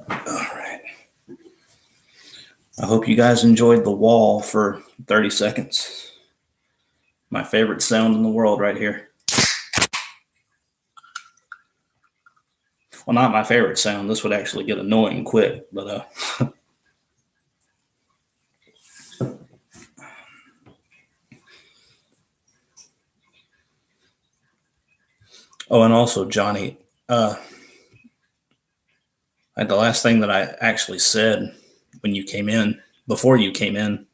All right. I hope you guys enjoyed the wall for 30 seconds. My favorite sound in the world right here. Well, not my favorite sound. This would actually get annoying quick, but oh, and also Johnny, the last thing that I actually said when you came in, before you came in,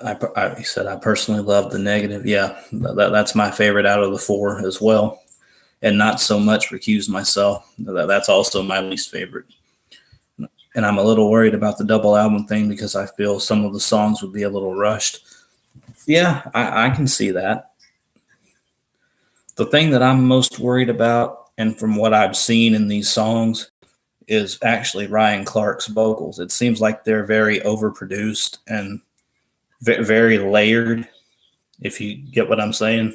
I said I personally love the negative. Yeah, that's my favorite out of the 4 as well, and not so much Recuse Myself. That's also my least favorite. And I'm a little worried about the double album thing because I feel some of the songs would be a little rushed. Yeah, I can see that. The thing that I'm most worried about, and from what I've seen in these songs, is actually Ryan Clark's vocals. It seems like they're very overproduced and very layered, if you get what I'm saying.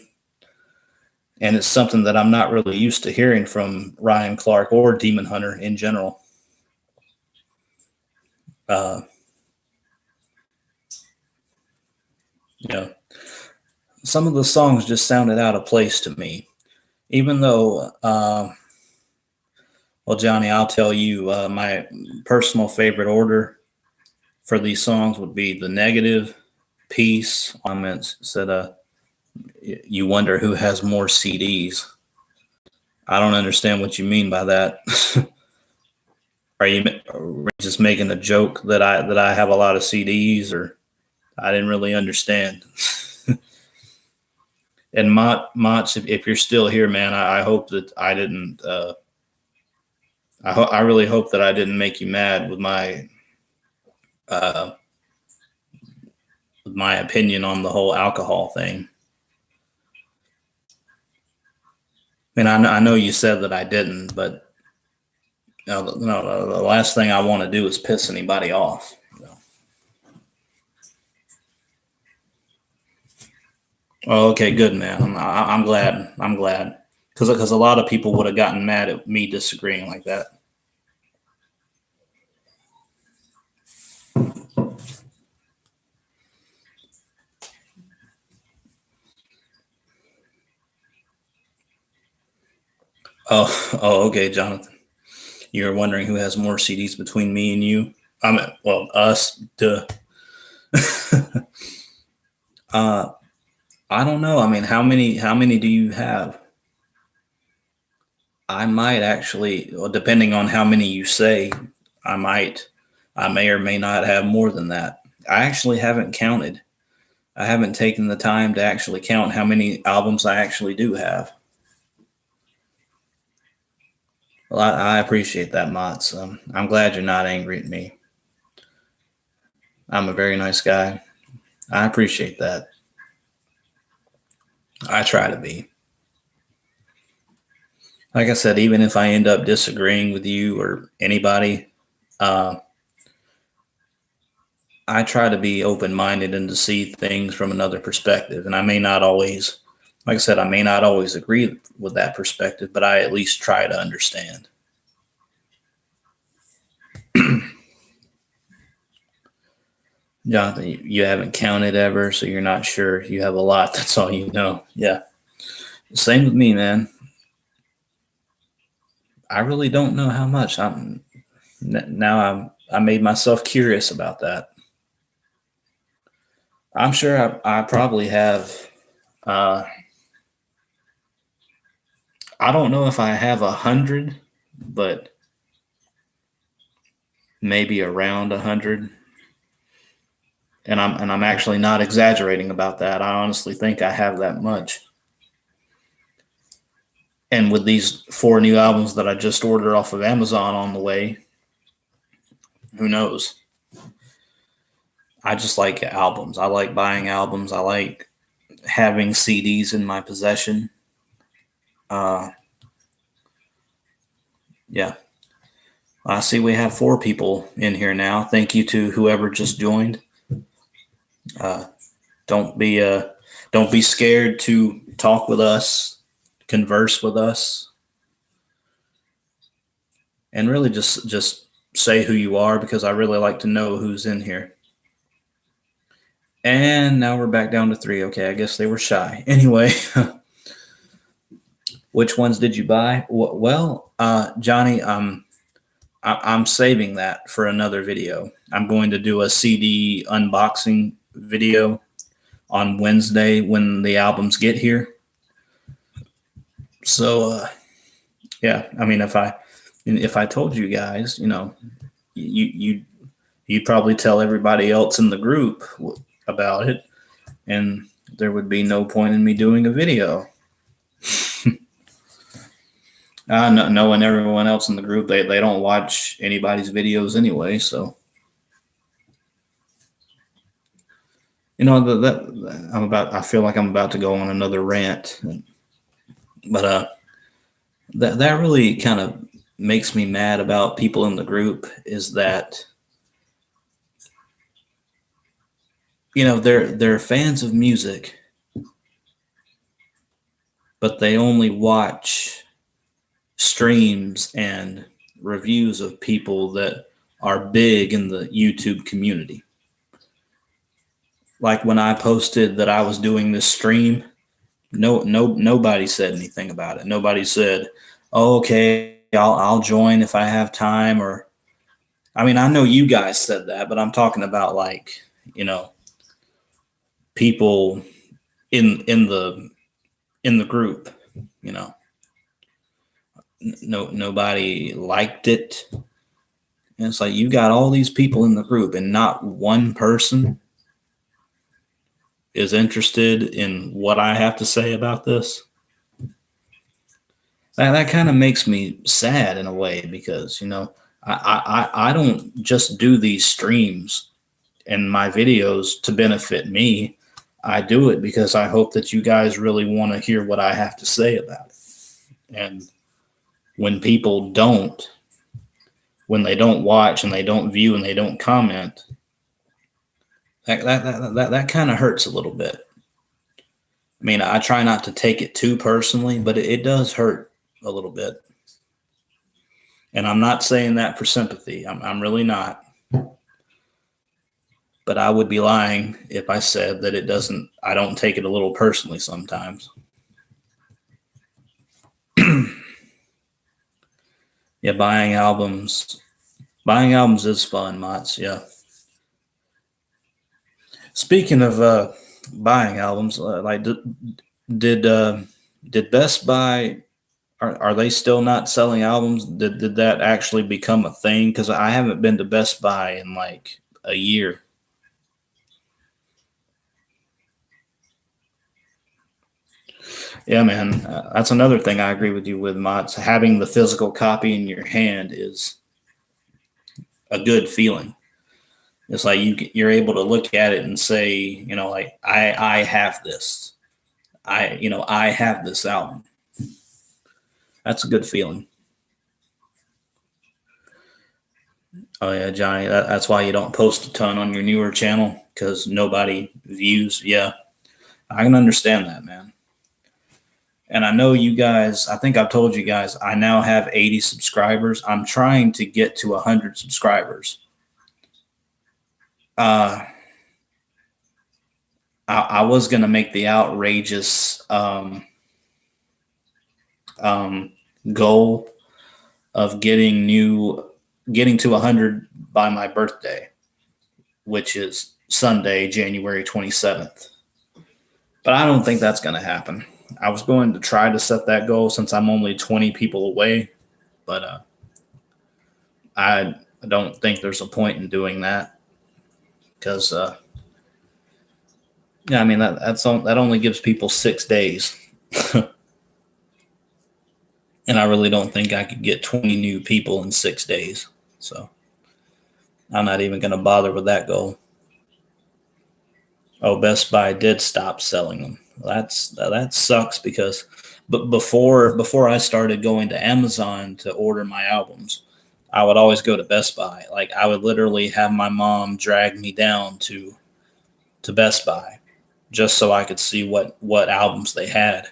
And it's something that I'm not really used to hearing from Ryan Clark or Demon Hunter in general. Uh, you know, some of the songs just sounded out of place to me, even though, well, Johnny, I'll tell you, my personal favorite order for these songs would be The Negative, Peace. Comments said, you wonder who has more CDs. I don't understand what you mean by that. Are you just making a joke that I have a lot of CDs, or I didn't really understand? And Mott's, if you're still here, man, I hope that I didn't. I really hope that I didn't make you mad uh, with my opinion on the whole alcohol thing. And I know you said that I didn't, but no, the last thing I want to do is piss anybody off. Oh, okay, good, man. I'm glad. I'm glad because a lot of people would have gotten mad at me disagreeing like that. Oh, okay, Jonathan. You're wondering who has more CDs between me and you? I mean, well, us. Duh. uh, I don't know. I mean, how many do you have? I might actually, well, depending on how many you say, I might, I may or may not have more than that. I actually haven't counted. I haven't taken the time to actually count how many albums I actually do have. Well, I appreciate that, Mott's. I'm glad you're not angry at me. I'm a very nice guy. I appreciate that. I try to be. Like I said, even if I end up disagreeing with you or anybody, uh, I try to be open minded and to see things from another perspective. And I may not always, like I said, I may not always agree with that perspective, but I at least try to understand. Jonathan, you haven't counted ever, so you're not sure. You have a lot. That's all you know. Yeah. Same with me, man. I really don't know how much. I made myself curious about that. I'm sure I probably have. Uh, I don't know if I have 100, but maybe around 100. And I'm actually not exaggerating about that. I honestly think I have that much. And with these 4 new albums that I just ordered off of Amazon on the way, who knows? I just like albums. I like buying albums. I like having CDs in my possession. Uh, yeah. I see we have 4 people in here now. Thank you to whoever just joined. Uh, don't be don't be scared to talk with us, converse with us, and really just say who you are, because I really like to know who's in here. And now we're back down to 3. Okay, I guess they were shy. Anyway, which ones did you buy? Well, Johnny, I'm saving that for another video. I'm going to do a CD unboxing video on Wednesday when the albums get here. So, yeah, I mean, if I told you guys, you'd probably tell everybody else in the group about it, and there would be no point in me doing a video. Knowing everyone else in the group, they don't watch anybody's videos anyway, so that I feel like I'm about to go on another rant, but that really kind of makes me mad about people in the group, is that they're fans of music, but they only watch streams and reviews of people that are big in the YouTube community. Like when I posted that I was doing this stream, nobody said anything about it. Nobody said, "Oh, okay, I'll join if I have time." Or, I mean, I know you guys said that, but I'm talking about, like, you know, people in the group. You know, nobody liked it. And it's like, you got all these people in the group, and not one person is interested in what I have to say about this. That kind of makes me sad in a way, because, I don't just do these streams and my videos to benefit me. I do it because I hope that you guys really want to hear what I have to say about it. And when people don't, when they don't watch and they don't view and they don't comment, that kind of hurts a little bit. I mean, I try not to take it too personally, but it does hurt a little bit. And I'm not saying that for sympathy. I'm really not. But I would be lying if I said that I don't take it a little personally sometimes. Yeah, buying albums. Buying albums is fun, Mots. Yeah. Speaking of buying albums, did Best Buy, are they still not selling albums? Did that actually become a thing? Because I haven't been to Best Buy in like a year. Yeah, man. That's another thing I agree with you with, Mots. Having the physical copy in your hand is a good feeling. It's like you're able to look at it and say, like, I have this. I have this album. That's a good feeling. Oh yeah, Johnny. That's why you don't post a ton on your newer channel, because nobody views. Yeah, I can understand that, man. And I know you guys. I think I've told you guys. I now have 80 subscribers. I'm trying to get to 100 subscribers. Uh, I was gonna make the outrageous um, goal of getting to 100 by my birthday, which is Sunday, January 27th. But I don't think that's going to happen. I was going to try to set that goal since I'm only 20 people away, but I don't think there's a point in doing that, because yeah, I mean, that only gives people 6 days, and I really don't think I could get 20 new people in 6 days. So I'm not even going to bother with that goal. Oh, Best Buy did stop selling them. That sucks, because, but before I started going to Amazon to order my albums, I would always go to Best Buy. Like, I would literally have my mom drag me down to Best Buy just so I could see what albums they had,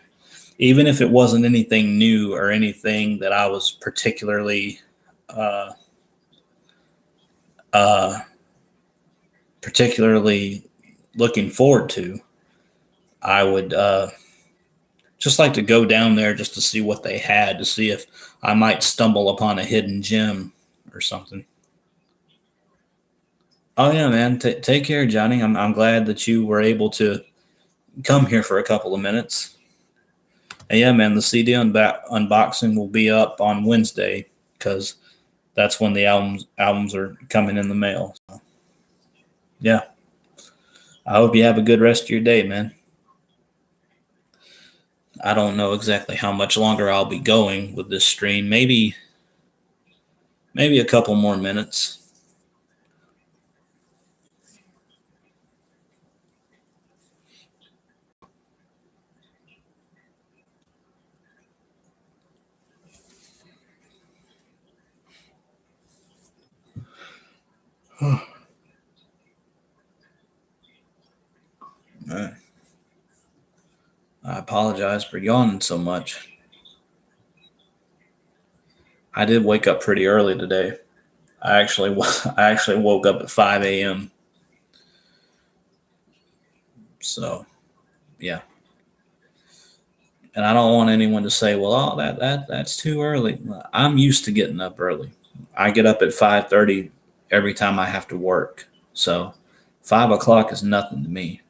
even if it wasn't anything new or anything that I was uh, uh, particularly looking forward to. I would just like to go down there just to see what they had, to see if I might stumble upon a hidden gem or something. Oh yeah, man. Take care, Johnny. I'm glad that you were able to come here for a couple of minutes. And yeah, man, the CD unboxing will be up on Wednesday, because that's when the albums are coming in the mail. So, yeah, I hope you have a good rest of your day, man. I don't know exactly how much longer I'll be going with this stream. Maybe a couple more minutes. I apologize for yawning so much. I did wake up pretty early today. I actually woke up at 5 a.m. So yeah, and I don't want anyone to say, "Well, oh, that's too early." I'm used to getting up early. I get up at 5:30 every time I have to work. So 5 o'clock is nothing to me.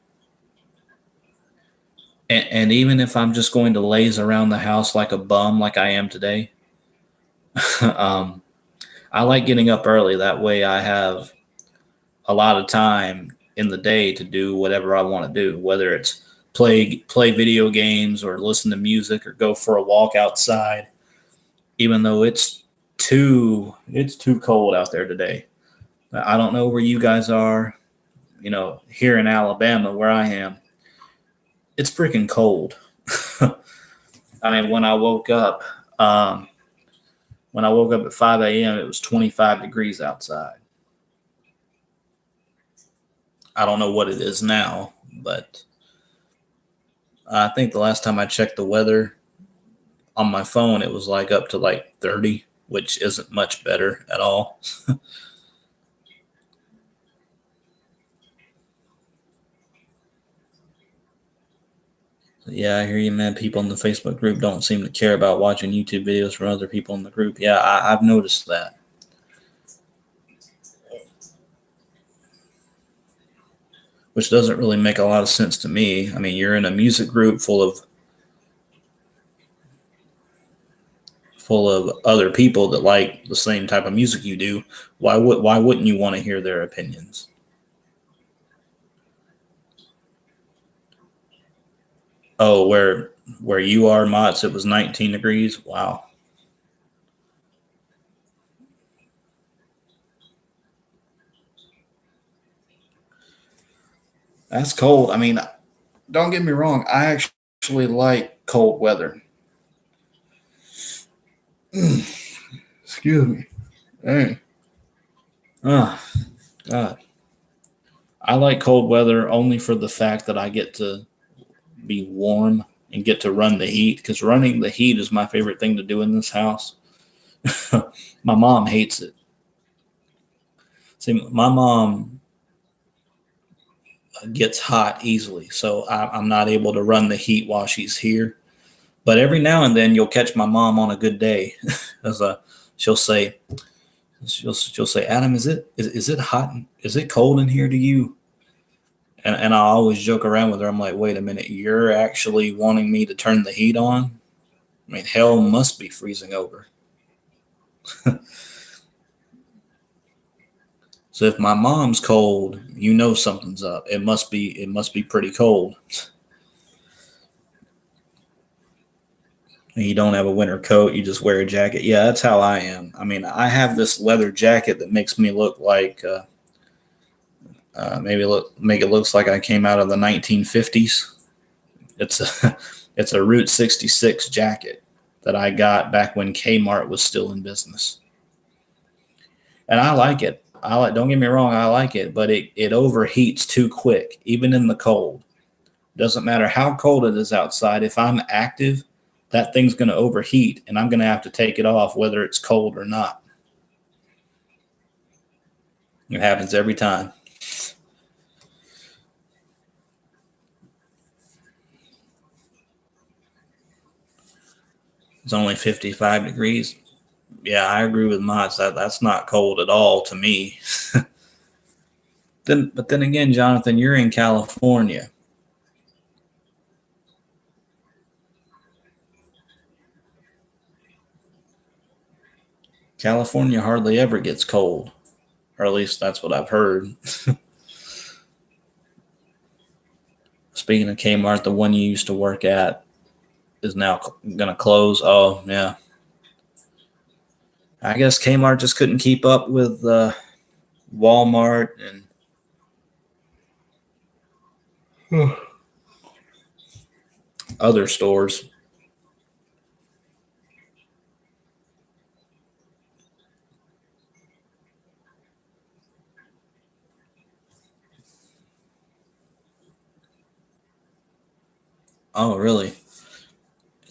And even if I'm just going to laze around the house like a bum, like I am today, um, I like getting up early. That way, I have a lot of time in the day to do whatever I want to do, whether it's play video games or listen to music or go for a walk outside. Even though it's too cold out there today. I don't know where you guys are. Here in Alabama, where I am, it's freaking cold. I mean, um, when I woke up at 5 a.m., it was 25 degrees outside. I don't know what it is now, but I think the last time I checked the weather on my phone, it was like up to like 30, which isn't much better at all. Yeah, I hear you, man. People in the Facebook group don't seem to care about watching YouTube videos from other people in the group. Yeah, I've noticed that, which doesn't really make a lot of sense to me. I mean, you're in a music group full of other people that like the same type of music you do. Why wouldn't you want to hear their opinions? Oh, where you are, Mott's, it was 19 degrees. Wow, that's cold. I mean, don't get me wrong. I actually like cold weather. Excuse me. Hey. Oh, God. I like cold weather only for the fact that I get to be warm and get to run the heat because running the heat is my favorite thing to do in this house. My mom hates it. See, my mom gets hot easily, so I'm not able to run the heat while she's here. But every now and then you'll catch my mom on a good day, as she'll say, she'll say, Adam, is it hot? Is it cold in here to you? And I always joke around with her. I'm like, wait a minute, you're actually wanting me to turn the heat on? I mean, hell must be freezing over. So if my mom's cold, you know something's up. It must be pretty cold. And you don't have a winter coat, you just wear a jacket. Yeah, that's how I am. I mean, I have this leather jacket that makes me look like make it looks like I came out of the 1950s. It's a it's a Route 66 jacket that I got back when Kmart was still in business, and I like it. Don't get me wrong, I like it, but it overheats too quick, even in the cold. Doesn't matter how cold it is outside. If I'm active, that thing's going to overheat, and I'm going to have to take it off whether it's cold or not. It happens every time. It's only 55 degrees. Yeah, I agree with Mods. That's not cold at all to me. But then again, Jonathan, you're in California. California hardly ever gets cold, or at least that's what I've heard. Speaking of Kmart, the one you used to work at is now going to close. Oh, yeah. I guess Kmart just couldn't keep up with Walmart and other stores. Oh, really?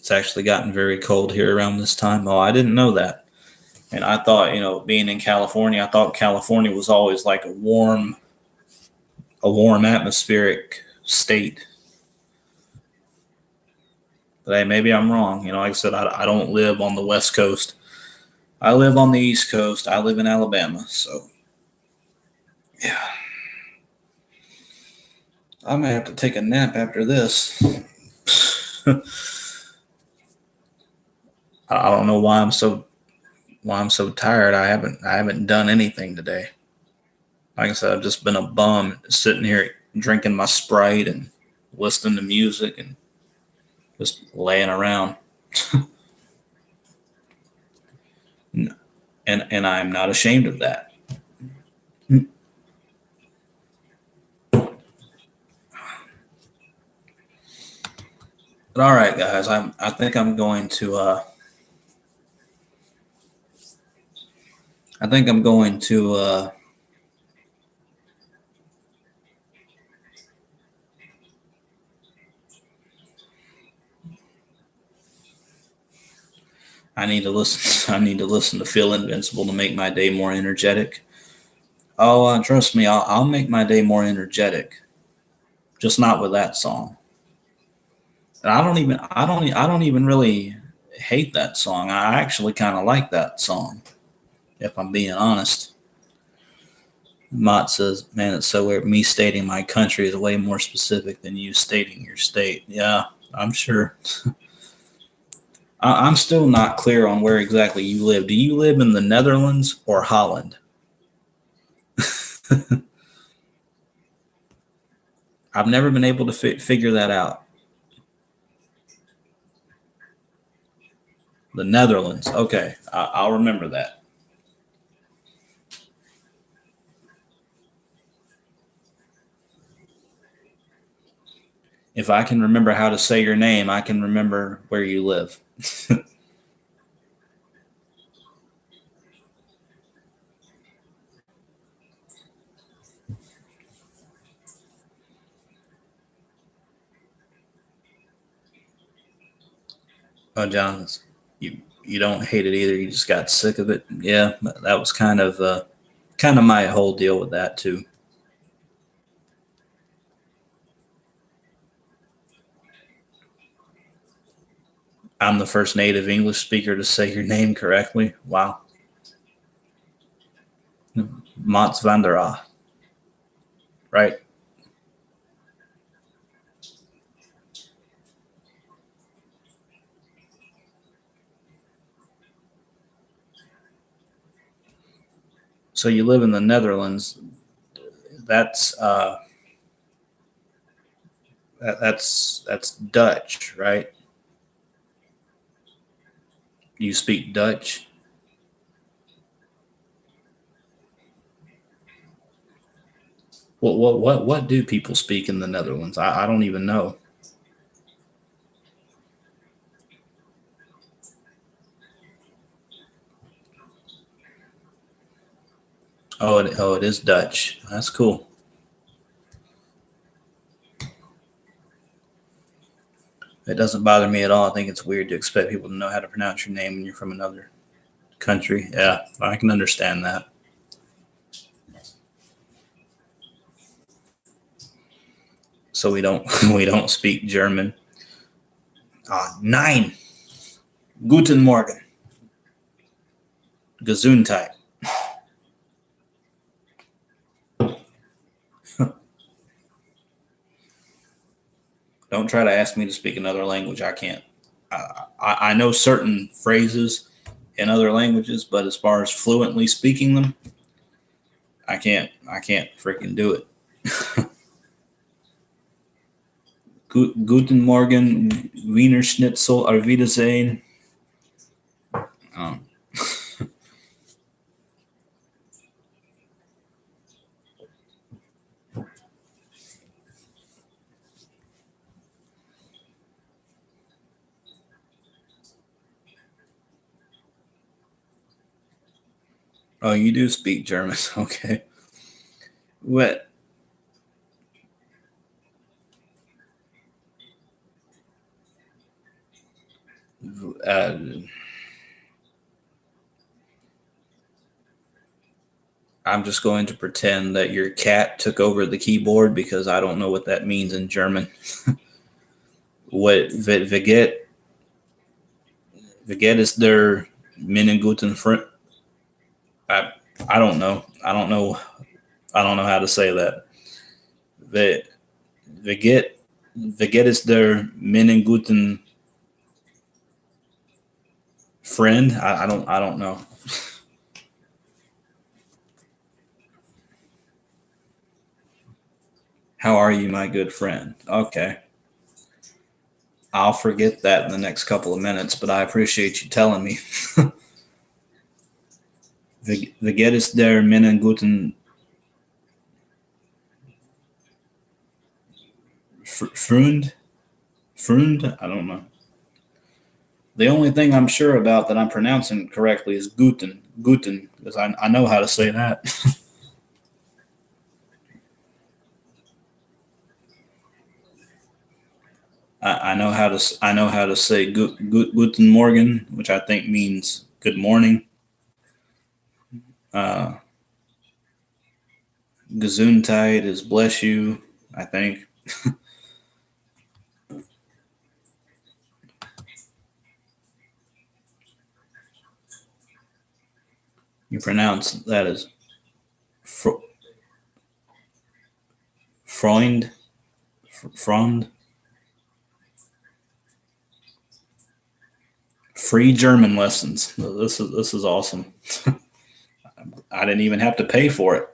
It's actually gotten very cold here around this time. Oh, I didn't know that. And I thought, being in California, I thought California was always like a warm atmospheric state. But hey, maybe I'm wrong. Like I said, I don't live on the West Coast. I live on the East Coast. I live in Alabama. So, yeah. I might have to take a nap after this. I don't know why I'm so tired. I haven't done anything today. Like I said, I've just been a bum sitting here drinking my Sprite and listening to music and just laying around. And I'm not ashamed of that. But all right, guys, I think I'm going to I think I'm going to I need to listen. I need to listen to "Feel Invincible" to make my day more energetic. Oh, trust me, I'll make my day more energetic. Just not with that song. And I don't even really hate that song. I actually kind of like that song, if I'm being honest. Mott says, "Man, it's so weird. Me stating my country is way more specific than you stating your state." Yeah, I'm sure. I'm still not clear on where exactly you live. Do you live in the Netherlands or Holland? I've never been able to figure that out. The Netherlands. Okay, I'll remember that. If I can remember how to say your name, I can remember where you live. Oh, John, you don't hate it either. You just got sick of it. Yeah, that was kind of my whole deal with that too. I'm the first native English speaker to say your name correctly. Wow, Mats van der Ah, right? So you live in the Netherlands. That's that's Dutch, right? You speak Dutch. What do people speak in the Netherlands? I don't even know. Oh, it is Dutch. That's cool. It doesn't bother me at all. I think it's weird to expect people to know how to pronounce your name when you're from another country. Yeah, I can understand that. So we don't we don't speak German. Nine. Guten Morgen. Gesundheit. Don't try to ask me to speak another language. I can't. I know certain phrases in other languages, but as far as fluently speaking them, I can't. I can't freaking do it. Guten Morgen, Wiener Schnitzel, Auf Wiedersehen. Um, oh, you do speak German. Okay. What? Uh, I'm just going to pretend that your cat took over the keyboard because I don't know what that means in German. What Veget is der Minenguten Front. I I don't know. I don't know. I don't know how to say that. Ve Veget Veget is der Minenguten friend. I don't know. How are you, my good friend? Okay. I'll forget that in the next couple of minutes, but I appreciate you telling me. Veget is der Minenguten Freund? Freund? I don't know. The only thing I'm sure about that I'm pronouncing correctly is Guten. Guten, because I know how to say that. I know how to say Guten Morgen, which I think means good morning. Uh, Gesundheit is bless you, I think. You pronounce that as Freund, Freund. Free German lessons. This is awesome. I didn't even have to pay for it.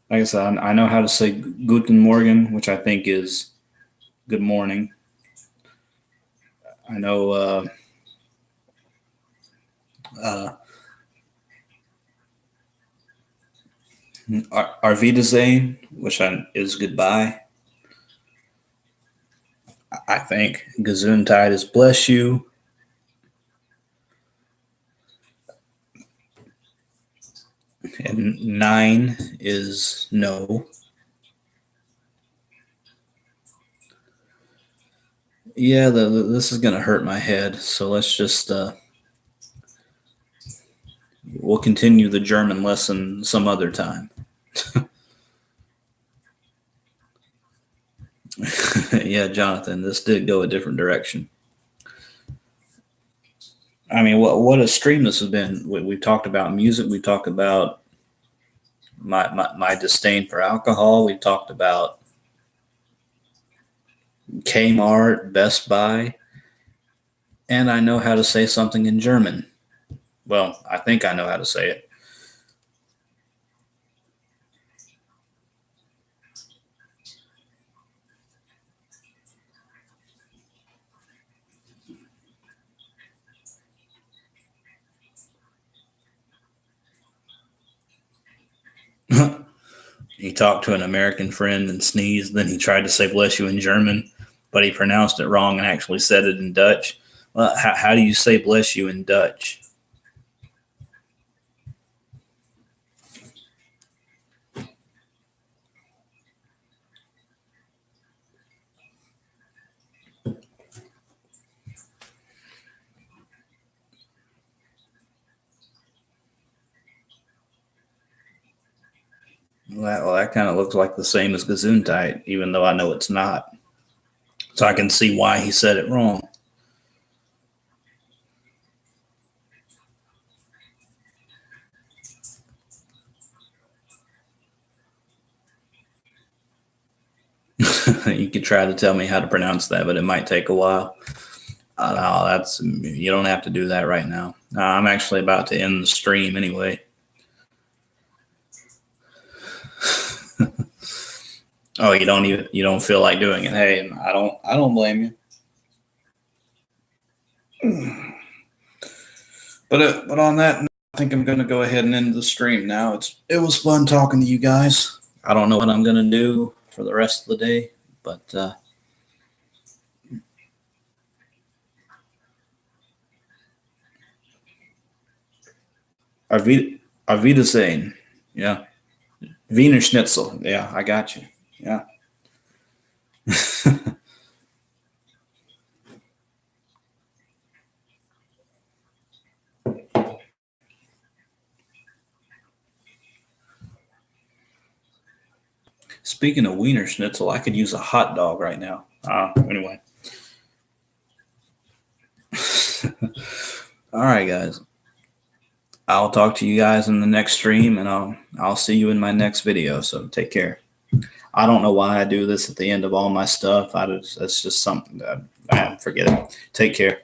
Like I said, I know how to say Guten Morgen, which I think is good morning. I know uh, Auf Wiedersehen, which is goodbye. I think Gesundheit is bless you. And nine is no. Yeah, this is going to hurt my head. So let's just, we'll continue the German lesson some other time. Yeah, Jonathan, this did go a different direction. I mean, what a stream this has been. We've talked about music. We talked about my disdain for alcohol. We talked about Kmart, Best Buy, and I know how to say something in German. Well, I think I know how to say it. He talked to an American friend and sneezed. Then he tried to say bless you in German, but he pronounced it wrong and actually said it in Dutch. Well, how do you say bless you in Dutch? That kind of looks like the same as Gesundheit, even though I know it's not. So I can see why he said it wrong. You could try to tell me how to pronounce that, but it might take a while. No, you don't have to do that right now. I'm actually about to end the stream anyway. Oh, you don't feel like doing it. Hey, I don't blame you. But on that, I think I'm gonna go ahead and end the stream now. It was fun talking to you guys. I don't know what I'm gonna do for the rest of the day, but Arvida Auf Wiedersehen. Yeah. Wiener Schnitzel. Yeah, I got you. Yeah. Speaking of Wiener Schnitzel, I could use a hot dog right now. Anyway. All right, guys. I'll talk to you guys in the next stream, and I'll see you in my next video. So take care. I don't know why I do this at the end of all my stuff. That's just something that I forget it. Take care.